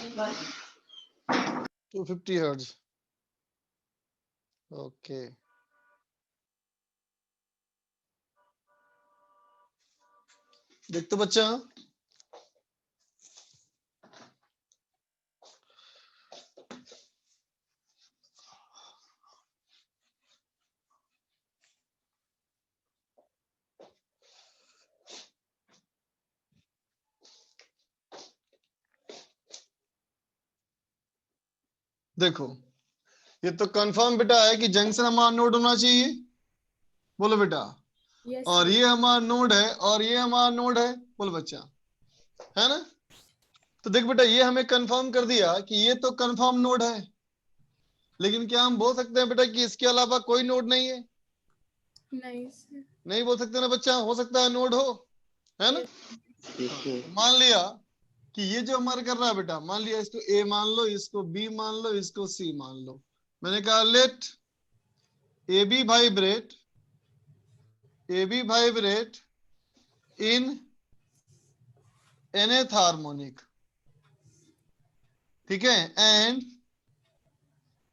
250 हर्ट्ज। ओके, देख तो बच्चा। देखो ये तो कंफर्म बेटा है कि जंक्शन हमारा नोड होना चाहिए। बोलो बेटा। Yes, और sir. ये हमारा नोड है और ये हमारा नोड है। बोलो बच्चा, है ना। तो देख बेटा ये हमें कंफर्म कर दिया कि ये तो कंफर्म नोड है, लेकिन क्या हम बोल सकते हैं बेटा कि इसके अलावा कोई नोड नहीं है? Nice. नहीं बोल सकते ना बच्चा, हो सकता है नोड हो, है ना। मान लिया कि ये जो हमारा कर रहा है बेटा, मान लिया इसको ए मान लो, इसको बी मान लो, इसको सी मान लो। मैंने कहा let A B vibrate AB vibrate in nth harmonic, ठीक है,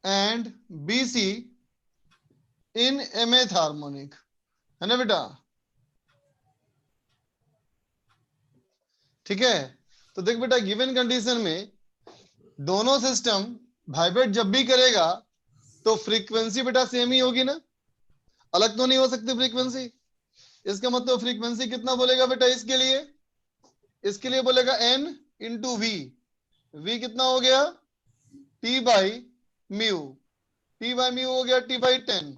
and BC in mth harmonic, है ना बेटा? ठीक है, तो देख बेटा गिवन कंडीशन में दोनों सिस्टम वाइब्रेट जब भी करेगा तो फ्रीक्वेंसी बेटा सेम ही होगी ना, अलग तो नहीं हो सकती फ्रीक्वेंसी। इसका मतलब फ्रीक्वेंसी कितना बोलेगा बेटा इसके लिए? इसके लिए बोलेगा n इंटू वी। वी कितना हो गया? T by mu. T by mu हो गया T बाई 10।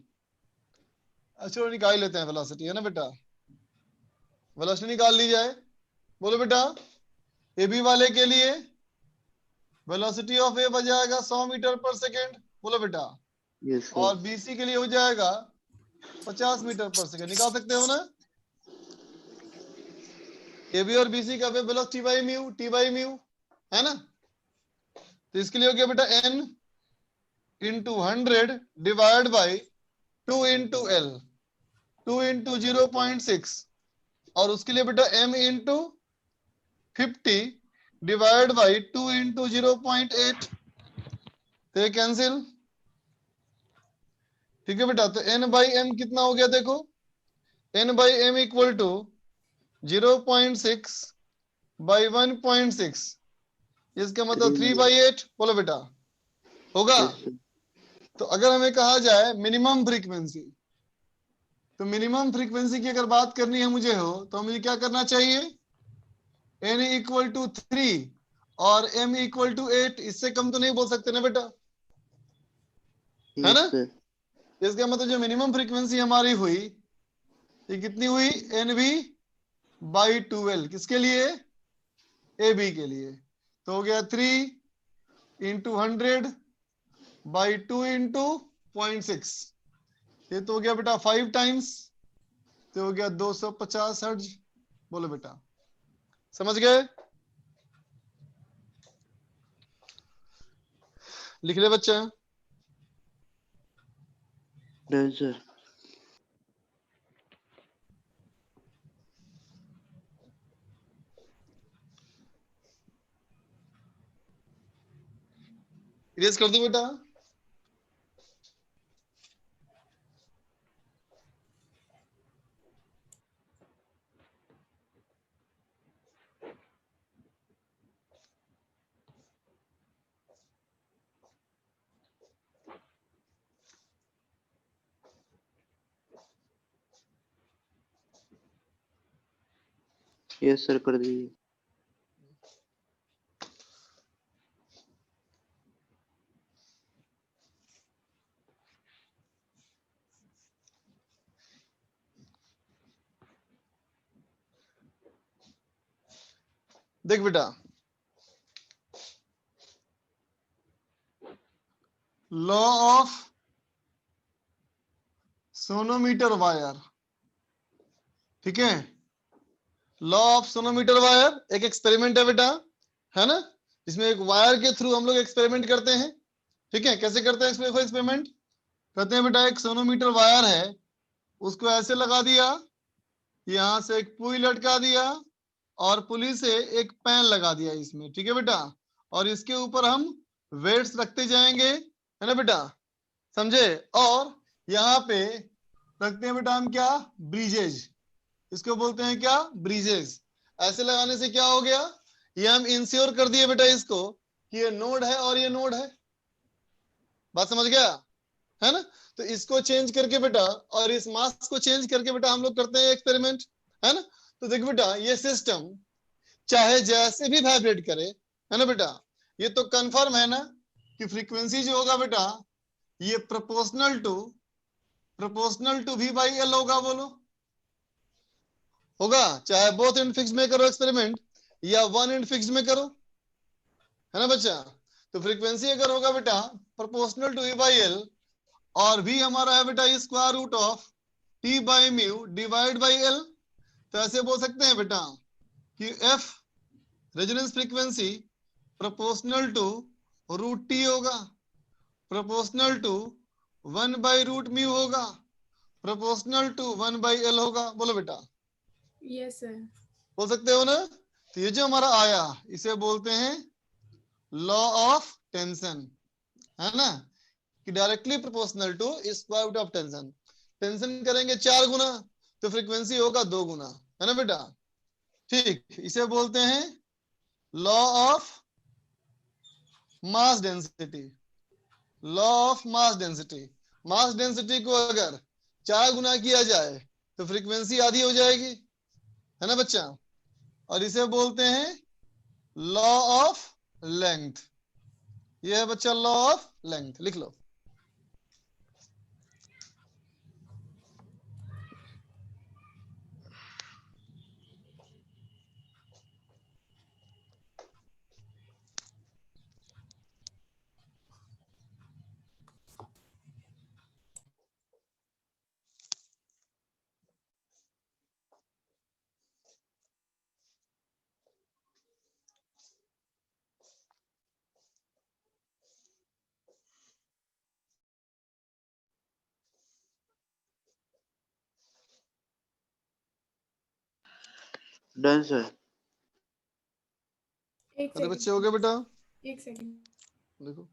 अच्छा निकाल लेते हैं वेलोसिटी, है ना बेटा? वेलोसिटी निकाल ली जाए। बोलो बेटा AB वाले के लिए वेलोसिटी ऑफ ए बन जाएगा 100 मीटर पर सेकेंड, बोलो बेटा। यस और सर। BC के लिए हो जाएगा 50 मीटर पर सेकेंड। निकाल सकते हो ना? AB और BC का velocity by mu, T by mu, है ना? तो इसके लिए हो गया बेटा n into 100 divide by 2 into L, 2 into 0.6, और उसके लिए बेटा m into 50 divide by 2 into 0.8, तो ये कैंसिल। ठीक है बेटा, तो n बाई m कितना हो गया देखो, n by m equal to 0.6 by 1.6, इसका मतलब 3 बाई 8, बोलो बेटा होगा। तो अगर हमें कहा जाए मिनिमम फ्रीक्वेंसी, तो मिनिमम फ्रीक्वेंसी की अगर बात करनी है मुझे हो तो मुझे क्या करना चाहिए? n इक्वल टू 3 और m इक्वल टू 8, इससे कम तो नहीं बोल सकते ना बेटा, है ना? इसका मतलब जो मिनिमम फ्रीक्वेंसी हमारी हुई ये कितनी हुई? NV बाई 12, किसके लिए? AB के लिए। तो हो गया 3 इंटू 100 बाई 2 इंटू 0.6, ये तो हो गया बेटा 5 टाइम्स, तो हो गया 250 हर्ट्ज। बोलो बेटा समझ गए? लिख ले बच्चा। सर। इरेज कर दो बेटा। यस सर कर दीजिए। देख बेटा लॉ ऑफ सोनोमीटर वायर, ठीक है, लॉ ऑफ सोनोमीटर वायर एक एक्सपेरिमेंट है बेटा, है ना? इसमें एक वायर के थ्रू हम लोग एक्सपेरिमेंट करते हैं, ठीक है? कैसे करते हैं एक्सपेरिमेंट? कहते हैं बेटा एक सोनोमीटर वायर है, उसको ऐसे लगा दिया, यहां से एक पुई लटका दिया और पुली से एक पैन लगा दिया इसमें, ठीक है बेटा? और इसके ऊपर हम वेट्स रखते जाएंगे, है ना बेटा? समझे? और यहाँ पे रखते हैं बेटा हम क्या? ब्रिजेज, इसको बोलते हैं क्या? ब्रिजेज। ऐसे लगाने से क्या हो गया? ये हम इंश्योर कर दिए बेटा इसको कि ये नोड है और ये नोड है। बात समझ गया? है ना? तो इसको चेंज करके बेटा और इस मास्क को चेंज करके बेटा हम लोग करते हैं एक्सपेरिमेंट, है ना? तो देख बेटा ये सिस्टम चाहे जैसे भी वाइब्रेट करे, है ना बेटा, ये तो कंफर्म है ना कि फ्रीक्वेंसी जो होगा बेटा ये proportional to V by L होगा। बोलो होगा, चाहे बोथ एंड फिक्स में करो एक्सपेरिमेंट या वन एंड फिक्स में करो, है ना बच्चा? तो फ्रीक्वेंसी अगर होगा बेटा proportional to V by L और V हमारा है बेटा square root of T by mu divide by L, तो ऐसे बोल सकते हैं बेटा कि F resonance frequency proportional to root T होगा, proportional to 1 by root mu होगा, प्रोपोर्शनल टू 1/L होगा। बोलो बेटा, यस सर। बोल सकते हो ना। तो ये जो हमारा आया इसे बोलते हैं लॉ ऑफ टेंशन, है ना, कि directly proportional to square root of tension. Tension करेंगे 4 गुना तो फ्रीक्वेंसी होगा 2 गुना, है ना बेटा। ठीक, इसे बोलते हैं law of mass density. Law of mass density, mass density को अगर 4 गुना किया जाए तो फ्रीक्वेंसी आधी हो जाएगी, है ना बच्चा। और इसे बोलते हैं लॉ ऑफ लेंथ। ये है बच्चा लॉ ऑफ लेंथ, लिख लो। Done sir. एक अरे बच्चे हो सेकंड, गए बेटा, एक सेकंड। देखो।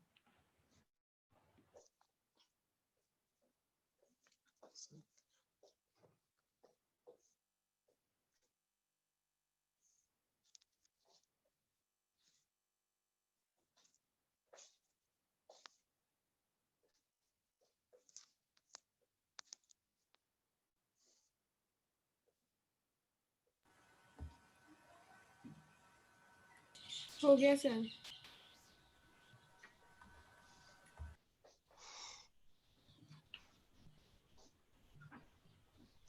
हो गया सर।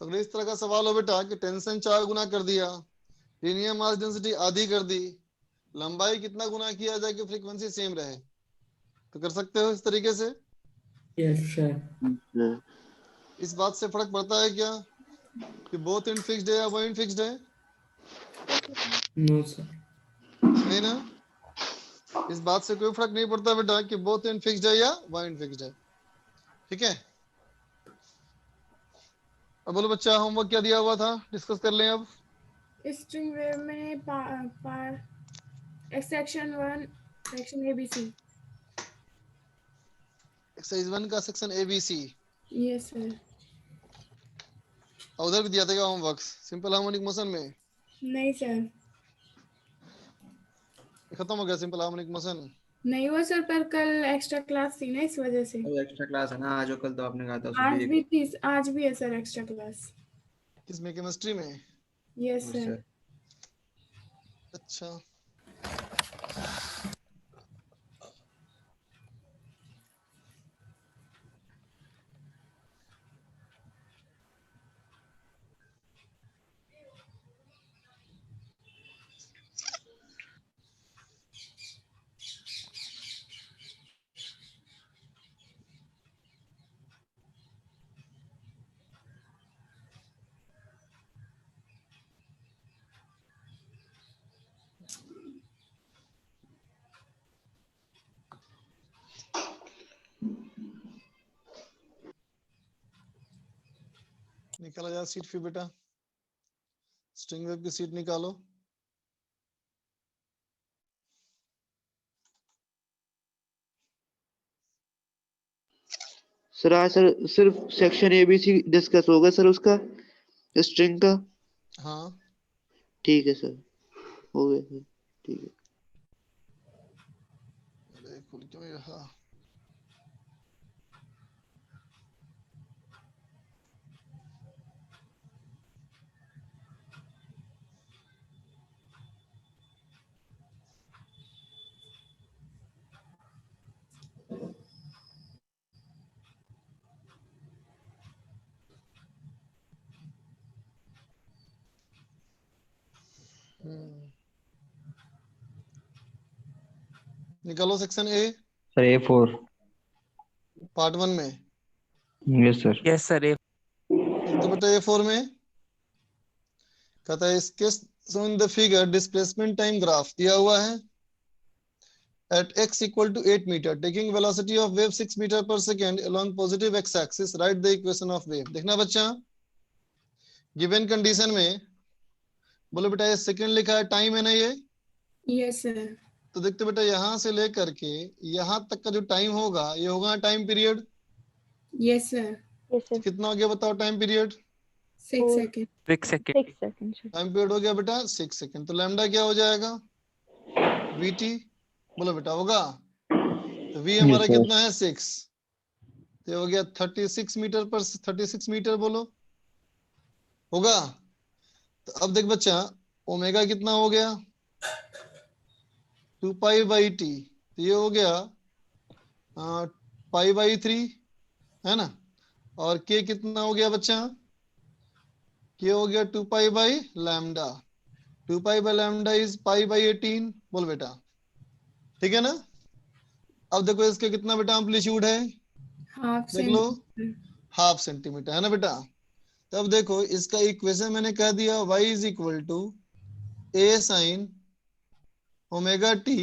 तो अगर इस तरह का सवाल हो बेटा कि टेंशन 4 गुना कर दिया, लीनियर मास डेंसिटी आधी कर दी, लंबाई कितना गुना किया जाए कि फ्रीक्वेंसी सेम रहे, तो कर सकते हो इस तरीके से। Yes sir. इस बात से फर्क पड़ता है क्या कि बोथ एंड फिक्स्ड है या वन एंड फिक्स्ड है? No sir. नहीं ना, इस बात से कोई फर्क नहीं पड़ता बेटा कि बोथ एंड फिक्स्ड है या वन एंड फिक्स्ड है। ठीक है, अब बोलो बच्चा, होमवर्क क्या दिया हुआ था, डिस्कस कर लें अब। स्ट्रिंग वेव में सेक्शन 1 सेक्शन ABC। एक्सरसाइज 1 का सेक्शन ABC। Yes sir. और उधर भी दिया था क्या होमवर्क सिंपल हार्मोनिक मोशन में? नहीं सर, खत्म हो गया सिंपल हार्मोनिक मोशन? नहीं हुआ सर, पर कल एक्स्ट्रा क्लास थी ना, इस वजह से। वो एक्स्ट्रा क्लास है ना, आज और कल तो आपने कहा था आज सुबह भी थी, आज भी है सर एक्स्ट्रा क्लास। किसमें, केमिस्ट्री में? Yes sir. सर। अच्छा, निकाला जाए सीट फिर बेटा, स्ट्रिंग वेव की सीट निकालो। सर आज सर सिर्फ सेक्शन ABC डिस्कस होगा सर, उसका स्ट्रिंग का। हाँ, ठीक है सर, हो गया सर, ठीक है। अरे खुल क्यों रहा? निकालो section A sir A4। Part 1 में। Yes sir. Yes sir. एक तो बेटा A4 में कहता है इसके in the figure displacement time graph दिया हुआ है, at x equal to 8 meter, taking velocity of wave 6 meter per second along positive x axis, write the equation of wave. देखना बच्चा, given condition में बोलो बेटा ये सेकंड लिखा है, टाइम है ना ये, यस सर। तो देखते बेटा यहाँ से लेकर के यहाँ तक का जो टाइम होगा ये होगा time period. Yes sir. Yes, sir. कितना हो गया बताओ time period? 6 second. 6 second. 6 seconds. sir. Time period हो गया बेटा 6 सेकंड, तो लैम्डा क्या हो जाएगा? vt, बोलो बेटा होगा, तो v हमारा sir. कितना है 6, तो हो गया 36 मीटर पर 36 मीटर, बोलो होगा। तो अब देख बच्चा ओमेगा कितना हो गया 2 पाई बाई टी, तो ये हो गया पाई बाई 3 है ना, और k कितना हो गया बच्चा? k हो गया 2 pi by lambda, 2 pi by lambda is pi by 18, बोल बेटा ठीक है ना। अब देखो इसके कितना बेटा एम्पलीट्यूड है, हाफ देख लो सेंटीमीटर। हाफ सेंटीमीटर है ना बेटा। तब देखो इसका इक्वेशन मैंने कह दिया y is equal to a sine omega T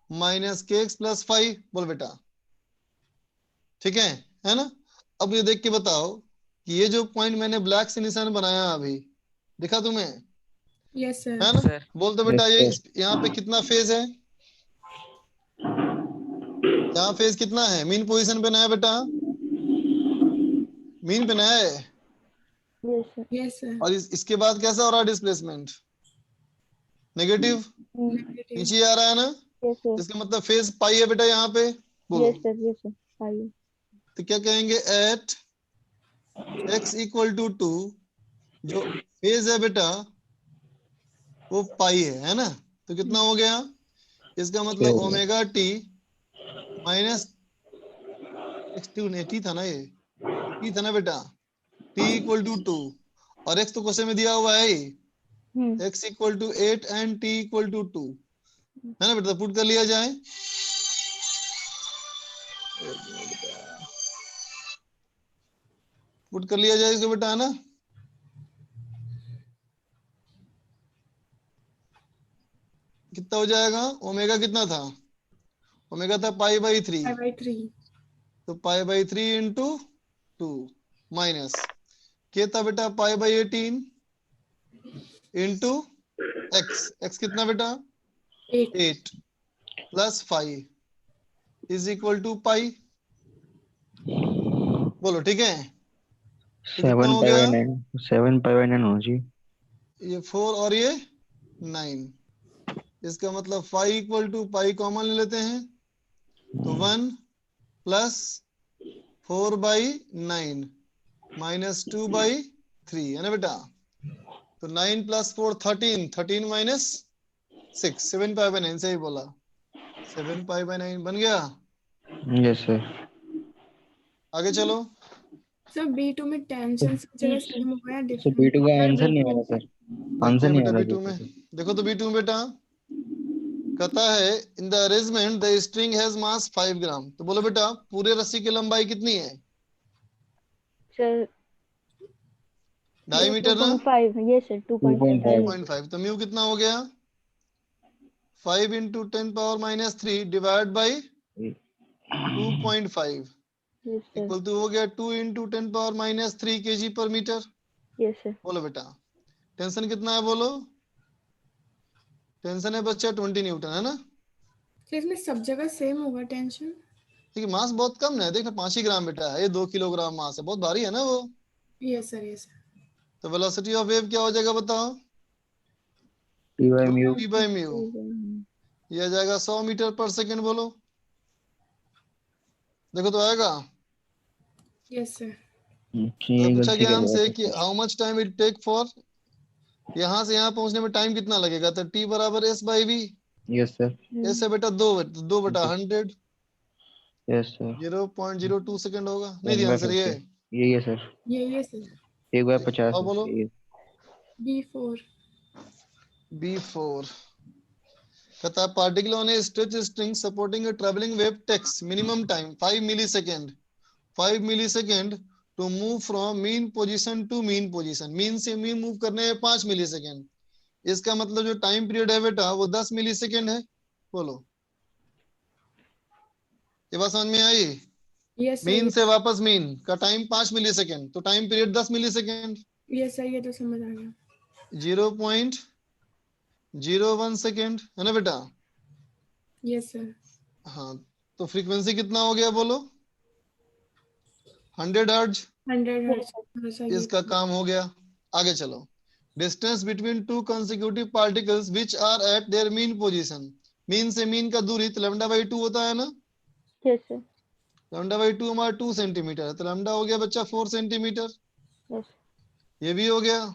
minus K X plus 5, बोल बेटा ठीक है ना। अब ये देख के बताओ कि ये जो पॉइंट मैंने ब्लैक से निशान बनाया अभी, दिखा तुम्हें यस सर। है ना? सर। बोल तो बेटा Yes, ये यहाँ पे कितना फेज है, यहाँ फेज कितना है? मीन पोजीशन पे ना है बेटा, मीन पे ना है, Yes, sir. Yes sir. और इसके बाद कैसा हो रहा है डिस्प्लेसमेंट? Negative, negative. नीचे आ रहा है ना, Yes, sir. इसका मतलब फेज पाई है बेटा यहाँ पे, बोलो Yes, sir. Yes, sir. 5. तो क्या कहेंगे एट x इक्वल टू 2, जो फेज है बेटा वो पाई है ना, तो कितना हो गया? इसका मतलब Sure. Omega T minus T था ना, ये टी था ना बेटा, t इक्वल टू 2 और x तो क्वेश्चन में दिया हुआ है ही, x equal to 8 and t equal to 2 है ना बेटा, पुट कर लिया जाए। पुट कर लिया जाए इसको बेटा है ना, कितना हो जाएगा? ओमेगा कितना था? ओमेगा था पाई बाई 3, 5/3। तो पाई बाई 3 इंटू 2 माइनस के था बेटा पाई बाई 18 इंटू एक्स कितना बेटा 8 प्लस 5 इज इक्वल टू पाई, बोलो ठीक है। तो कितना 7 हो पाई गया? बाई 9, 7 पाई बाई 9 हो जी। ये 4 और ये 9, इसका मतलब 5 इक्वल टू पाई कॉमन ले लेते हैं, तो 1 प्लस 4 बाई 9 माइनस 2 बाई 3 है ना बेटा, तो 9 प्लस 4 13, 13 माइनस 6, 7 पाई बाई 9, सही बोला, 7 पाई बाई 9 बन गया। Yes sir. आगे चलो, सर B2 में टेंशन सब जगह सेम होगा या सर डिफरेंट? B2 का आंसर नहीं आ रहा सर, देखते आंसर हैं नहीं आ बेटा रहा B2 में। देखो तो B2 में बेटा कहता है in the arrangement the string has मास 5 ग्राम, तो बोलो बेटा पूरे रस्सी की लंबाई कितनी है? Sir. 2.5 मीटर ना, 2.5. Yes, sir. 2.5. 2.5, तो म्यू कितना हो गया 5 into 10 power minus 3 divide by 2.5 Yes, sir. Equal to हो गया 2 इंटू 10 पावर माइनस 3 kg पर मीटर। Yes, sir. बोलो बेटा टेंशन कितना है, बोलो टेंशन है बच्चा 20 न्यूटन है ना, तो इसमें सब जगह सेम होगा टेंशन? ठीक है। मास बहुत कम है, देखो 5 ही ग्राम बेटा है, ये 2 किलोग्राम मास है, बहुत भारी है ना वो। Yes sir yes sir. तो वेलोसिटी ऑफ वेव क्या हो जाएगा बताओ? P by mu। p by mu, ये आ जाएगा 100 मीटर पर सेकंड, बोलो देखो तो आएगा। Yes sir. ये पूछा गलती गया कर हमसे रहा कि how much time it take for, यहाँ से यहाँ पहुंचने में टाइम कितना लगेगा, तो t बराबर s by v, yes sir. s है बेटा 2 बटा 100, यस सर। 0.02 सेकंड होगा, नहीं ध्यान सर ये यही है सर, ये सर। 1/50। और बोलो B4। B4 कहता है particle on a stretch string supporting a travelling wave takes minimum time 5 millisecond to move from mean position to mean position, mean से मीन मूव करने में 5 मिलीसेकंड, इसका मतलब जो टाइम पीरियड है बेटा वो 10 मिलीसेकंड है, बोलो ये बात समझ में आई? यस सर, मीन से वापस मीन का टाइम 5 मिली सेकेंड, तो टाइम पीरियड 10 मिली सेकेंड, यस सर, ये तो समझ आ गया। 0.01 सेकेंड है ना बेटा? यस सर, हाँ, तो फ्रीक्वेंसी कितना हो गया बोलो? 100 हर्ट्ज। 100 हर्ट्ज। इसका काम हो गया। आगे चलो। Distance between two consecutive particles which are at their mean position. Mean से मीन का दूरी तो λ/2 होता है ना? Yes sir. λ/2 हमारा 2 सेंटीमीटर है, तो लैम्डा हो गया बच्चा 4 सेंटीमीटर। यस ये भी हो गया।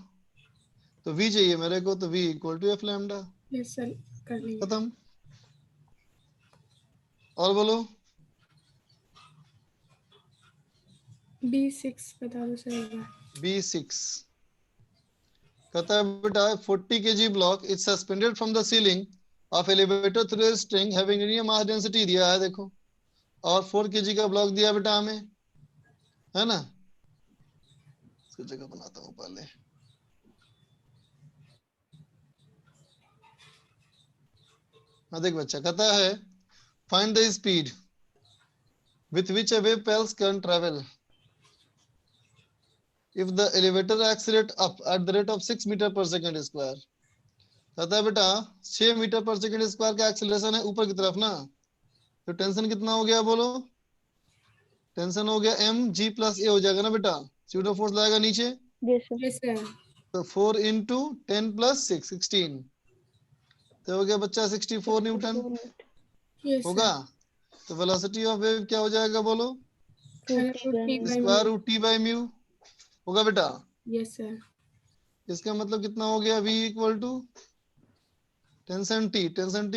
तो v चाहिए मेरे को, तो v equal to F lambda. Yes sir, कर लेंगे। खत्म। और बोलो। B6 बता दो सर एक बार। B6 कहता है बेटा 40 kg block is suspended from the ceiling of elevator through a string having linear mass density दिया है, देखो, और 4 kg का ब्लॉक दिया बेटा हमें, है ना? इसको जगह बनाता हूँ पहले। हाँ देख बच्चा, कहता है find the speed with which a wave pulse can travel if the elevator accelerates up at the rate of 6 meter per second square। कहता है बेटा 6 मीटर पर सेकंड स्क्वायर का एक्सेलरेशन है ऊपर की तरफ ना, तो टेंशन कितना हो गया बोलो? टेंशन हो गया mg प्लस ए हो जाएगा ना बेटा, स्यूडो फोर्स लगेगा नीचे, यस सर, तो 4 into 10 plus 6 16, तो हो गया बच्चा 64 न्यूटन यस होगा। तो वेलोसिटी ऑफ वेव क्या हो जाएगा बोलो? Square root T by mu होगा बेटा। यस सर, इसका मतलब कितना हो गया? v equal to tension T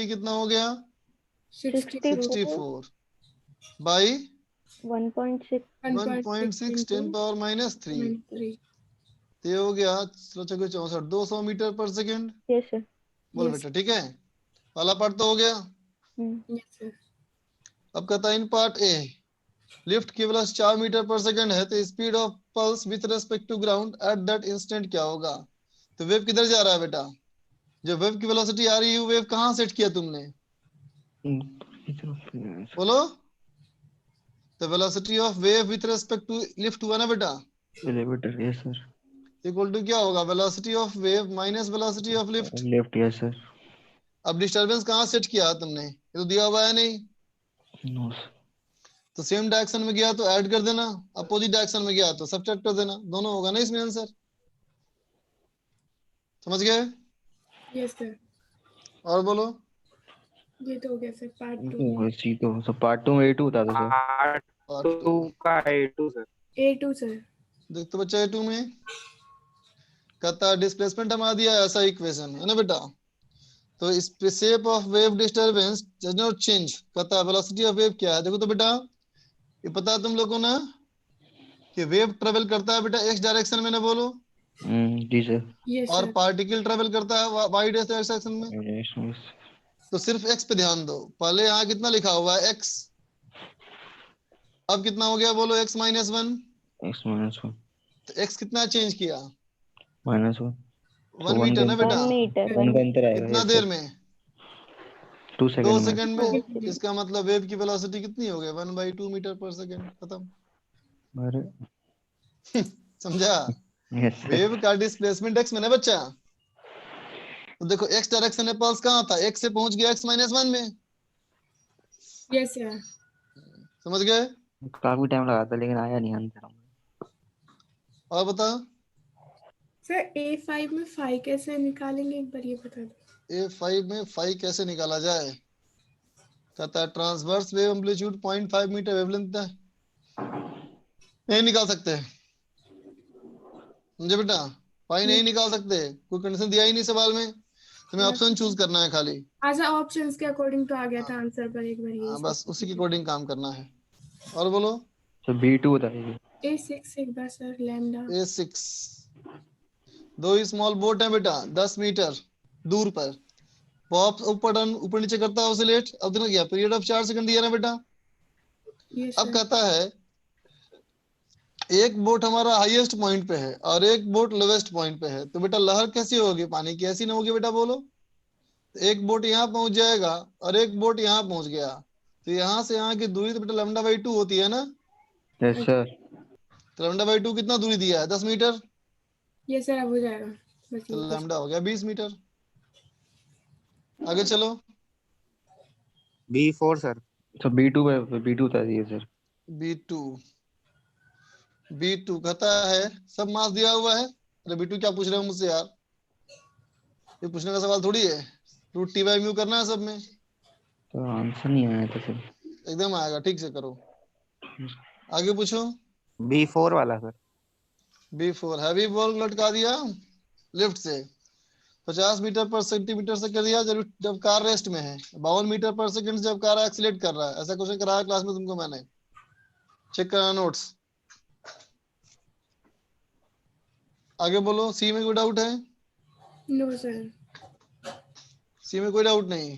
कितना हो गया? 64 बाई 1.6 1.6 10 पावर माइनस 3, तो ये हो गया 64 200 मीटर पर सेकेंड। Yes sir. बोल Yes. बेटा, ठीक है, पहला पार्ट तो हो गया। यस सर, अब कहता है इन पार्ट ए लिफ्ट की वेलोसिटी 4 मीटर पर सेकंड है, तो speed of pulse with respect to ground at that instant क्या होगा? तो वेव किधर जा रहा है बेटा? जो वेव की वेलोसिटी आ रही है, वेव कहाँ सेट किया तुमने? बोलो। तो velocity of wave with respect to lift हुआ ना बेटा, elevator, yes sir. Equal to क्या होगा? Velocity of wave minus velocity of lift. Left, yes sir. अब डिस्टरबेंस कहाँ सेट किया तुमने? ये तो दिया हुआ है नहीं, नो सर। तो सेम डायरेक्शन में गया तो ऐड कर देना, अपोजिट डायरेक्शन में गया तो सब्ट्रैक्ट कर देना, दोनों होगा ना इसमें आंसर। समझ गए? यस सर, और बोलो। ये तो हो गया सर पार्ट 2। सी तो सब पार्ट 2 में A2 था तो सर। Part two। का A2 सर। A2 सर, देख तो बच्चा A2 में कहता डिस्प्लेसमेंट हमारा दिया है, ऐसा इक्वेशन है ना बेटा, तो इस shape of wave disturbance does not change. कहता वेलोसिटी ऑफ वेव क्या है? देखो तो बेटा, ये पता है तुम लोगों को ना कि वेव ट्रेवल करता है बेटा एक्स डायरेक्शन में ना, बोलो, जी सर। यस और सर, पार्टिकल ट्रेवल करता है वाई डायरेक्शन में। Yes yes. तो सिर्फ एक्स पे ध्यान दो, पहले यहाँ कितना लिखा हुआ है? एक्स। अब कितना हो गया बोलो? X minus 1। x -1 तो एक्स कितना चेंज किया? -1 1 मीटर ना बेटा, 1 मीटर 1 का अंतर आएगा। कितना yes, देर sir। में? 2 2 सेकंड में। सेकंड में। इसका मतलब वेव की वेलोसिटी कितनी हो गई? 1/2 मीटर पर सेकंड। खत्म। अरे समझा? Yes sir. वेव का डिस्प्लेसमेंट एक्स में ना बच्चा, तो देखो एक्स डायरेक्शन में पल्स कहाँ था? एक्स से पहुंच गया x -1 में। यस सर, समझ गए? काफी टाइम लगा था लेकिन आया नहीं आंसर। और बता। सर A5 में फाई कैसे निकालेंगे, एक बार ये बता दो। A5 में फाई कैसे निकाला जाए? कहता है transverse wave amplitude 0.5 metre wavelength है, नहीं निकाल सकते। समझे बेटा? फाई नहीं निकाल सकते, कोई कंडीशन दिया ही नहीं सवाल में, तुम्हें ऑप्शन चूज करना है खाली। अच्छा, ऑप्शंस के अकॉर्डिंग तो आ गया था आंसर, पर एक बार ये बस उसी के अकॉर्डिंग काम करना है। और बोलो। तो B2 बताइए। A6 एक बार सर, लैम्डा। A6 दो स्मॉल बोट है बेटा 10 मीटर दूर पर, पॉप ऊपर डाउन ऊपर नीचे करता है ऑसिलेट। अब देखो क्या पीरियड ऑफ 4 सेकंड दिया ना बेटा। यस अब सर, कहता है एक बोट हमारा हाईएस्ट पॉइंट पे है और एक बोट लोवेस्ट पॉइंट पे है, तो बेटा लहर कैसी होगी पानी की? ऐसी ना होगी बेटा, बोलो। एक बोट यहाँ पहुंच जाएगा और एक बोट यहाँ पहुंच गया, तो यहाँ से यहाँ की दूरी तो बेटा लैम्डा बाई 2 होती है ना। Yes sir. तो लैम्डा बाई 2 कितना दूरी दिया है? 10 मीटर। ये सर अब हो जाएगा बस तो ये लैम्डा हो गया 20 मीटर। आगे चलो। B4 sir. तो B2 बता दीजिए सर। B2 कहता है सब मास दिया हुआ है। अरे B2 क्या पूछ रहे हो मुझसे यार, ये पूछने का सवाल थोड़ी है। रूट टी बाई म्यू करना है सब में। तो आंसर नहीं आया था सर। एकदम आएगा, ठीक से करो। आगे पूछो। B4 वाला सर। B4 हैवी बॉल लटका दिया लिफ्ट से, 50 मीटर पर सेंटीमीटर से कर दिया जब कार रेस्ट में है, 52 मीटर पर सेकंड जब कार एक्सीलरेट कर रहा है। ऐसा क्वेश्चन कराया क्लास में तुमको मैंने, चेक करना नोट्स। आगे बोलो। सी में कोई डाउट है? No sir. सी में कोई डाउट नहीं।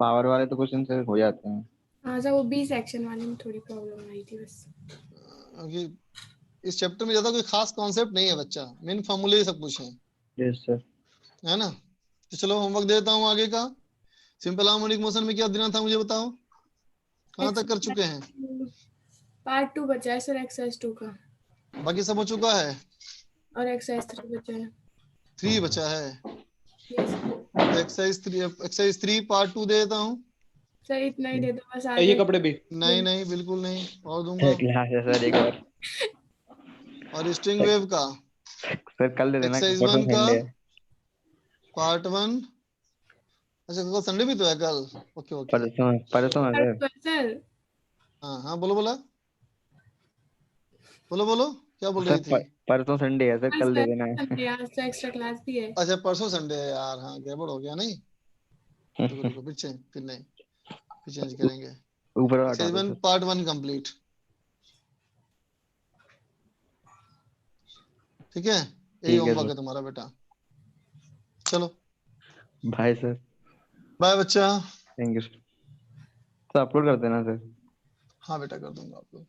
पावर वाले तो क्वेश्चन सर हो जाते हैं। हाँ सर, वो बी सेक्शन वाले में थोड़ी प्रॉब्लम आई थी बस। क्योंकि इस चैप्टर में ज्यादा कोई खास कॉन्सेप्ट नहीं है बच्चा, मेन फॉर्मूले ही सब कुछ है। Yes sir. है ना। तो चलो होमवर्क देता हूँ आगे का। सिंपल हार्मोनिक मोशन में क्या देना था मुझे बताओ, कहाँ तक कर चुके हैं? पार्ट 2 बचा है सर एक्सरसाइज 2 का, बाकी सब हो चुका है। और एक्सरसाइज 3 बचा है। 3 बचा है। यस एक्सरसाइज 3 पार्ट 2 दे देता हूँ। सर, इतना ही दे दो बस। ये आगे कपड़े भी। नहीं नहीं बिल्कुल नहीं, और दूंगा। क्लास है सर एक और। और स्ट्रिंग वेव का सर कल दे देना, एक्सरसाइज परसों 1 का संडे है। पार्ट 1। अच्छा कल संडे भी तो है कल। Okay okay. परसों है सर। सर हाँ हाँ बोलो बोला, बोलो बोलो क्या बोल रही थी? परसों संडे है सर, कल दे देना है। संडे आज तो एक्स्ट्रा क्लास भी है। अच्छा परसों संडे है यार, हाँ गड़बड़ हो गया। नहीं रुको रुको पीछे, फिर नहीं फिर चेंज करेंगे। ऊपर हटा एक्सरसाइज दो 1 सर। Part 1 complete. ठीक है, यही ठीक है होमवर्क सर। है तुम्हारा बेटा। चलो बाय सर। बाय बच्चा। Thank you sir. तो अपलोड कर देना सर। हाँ बेटा कर दूंगा आप लोग।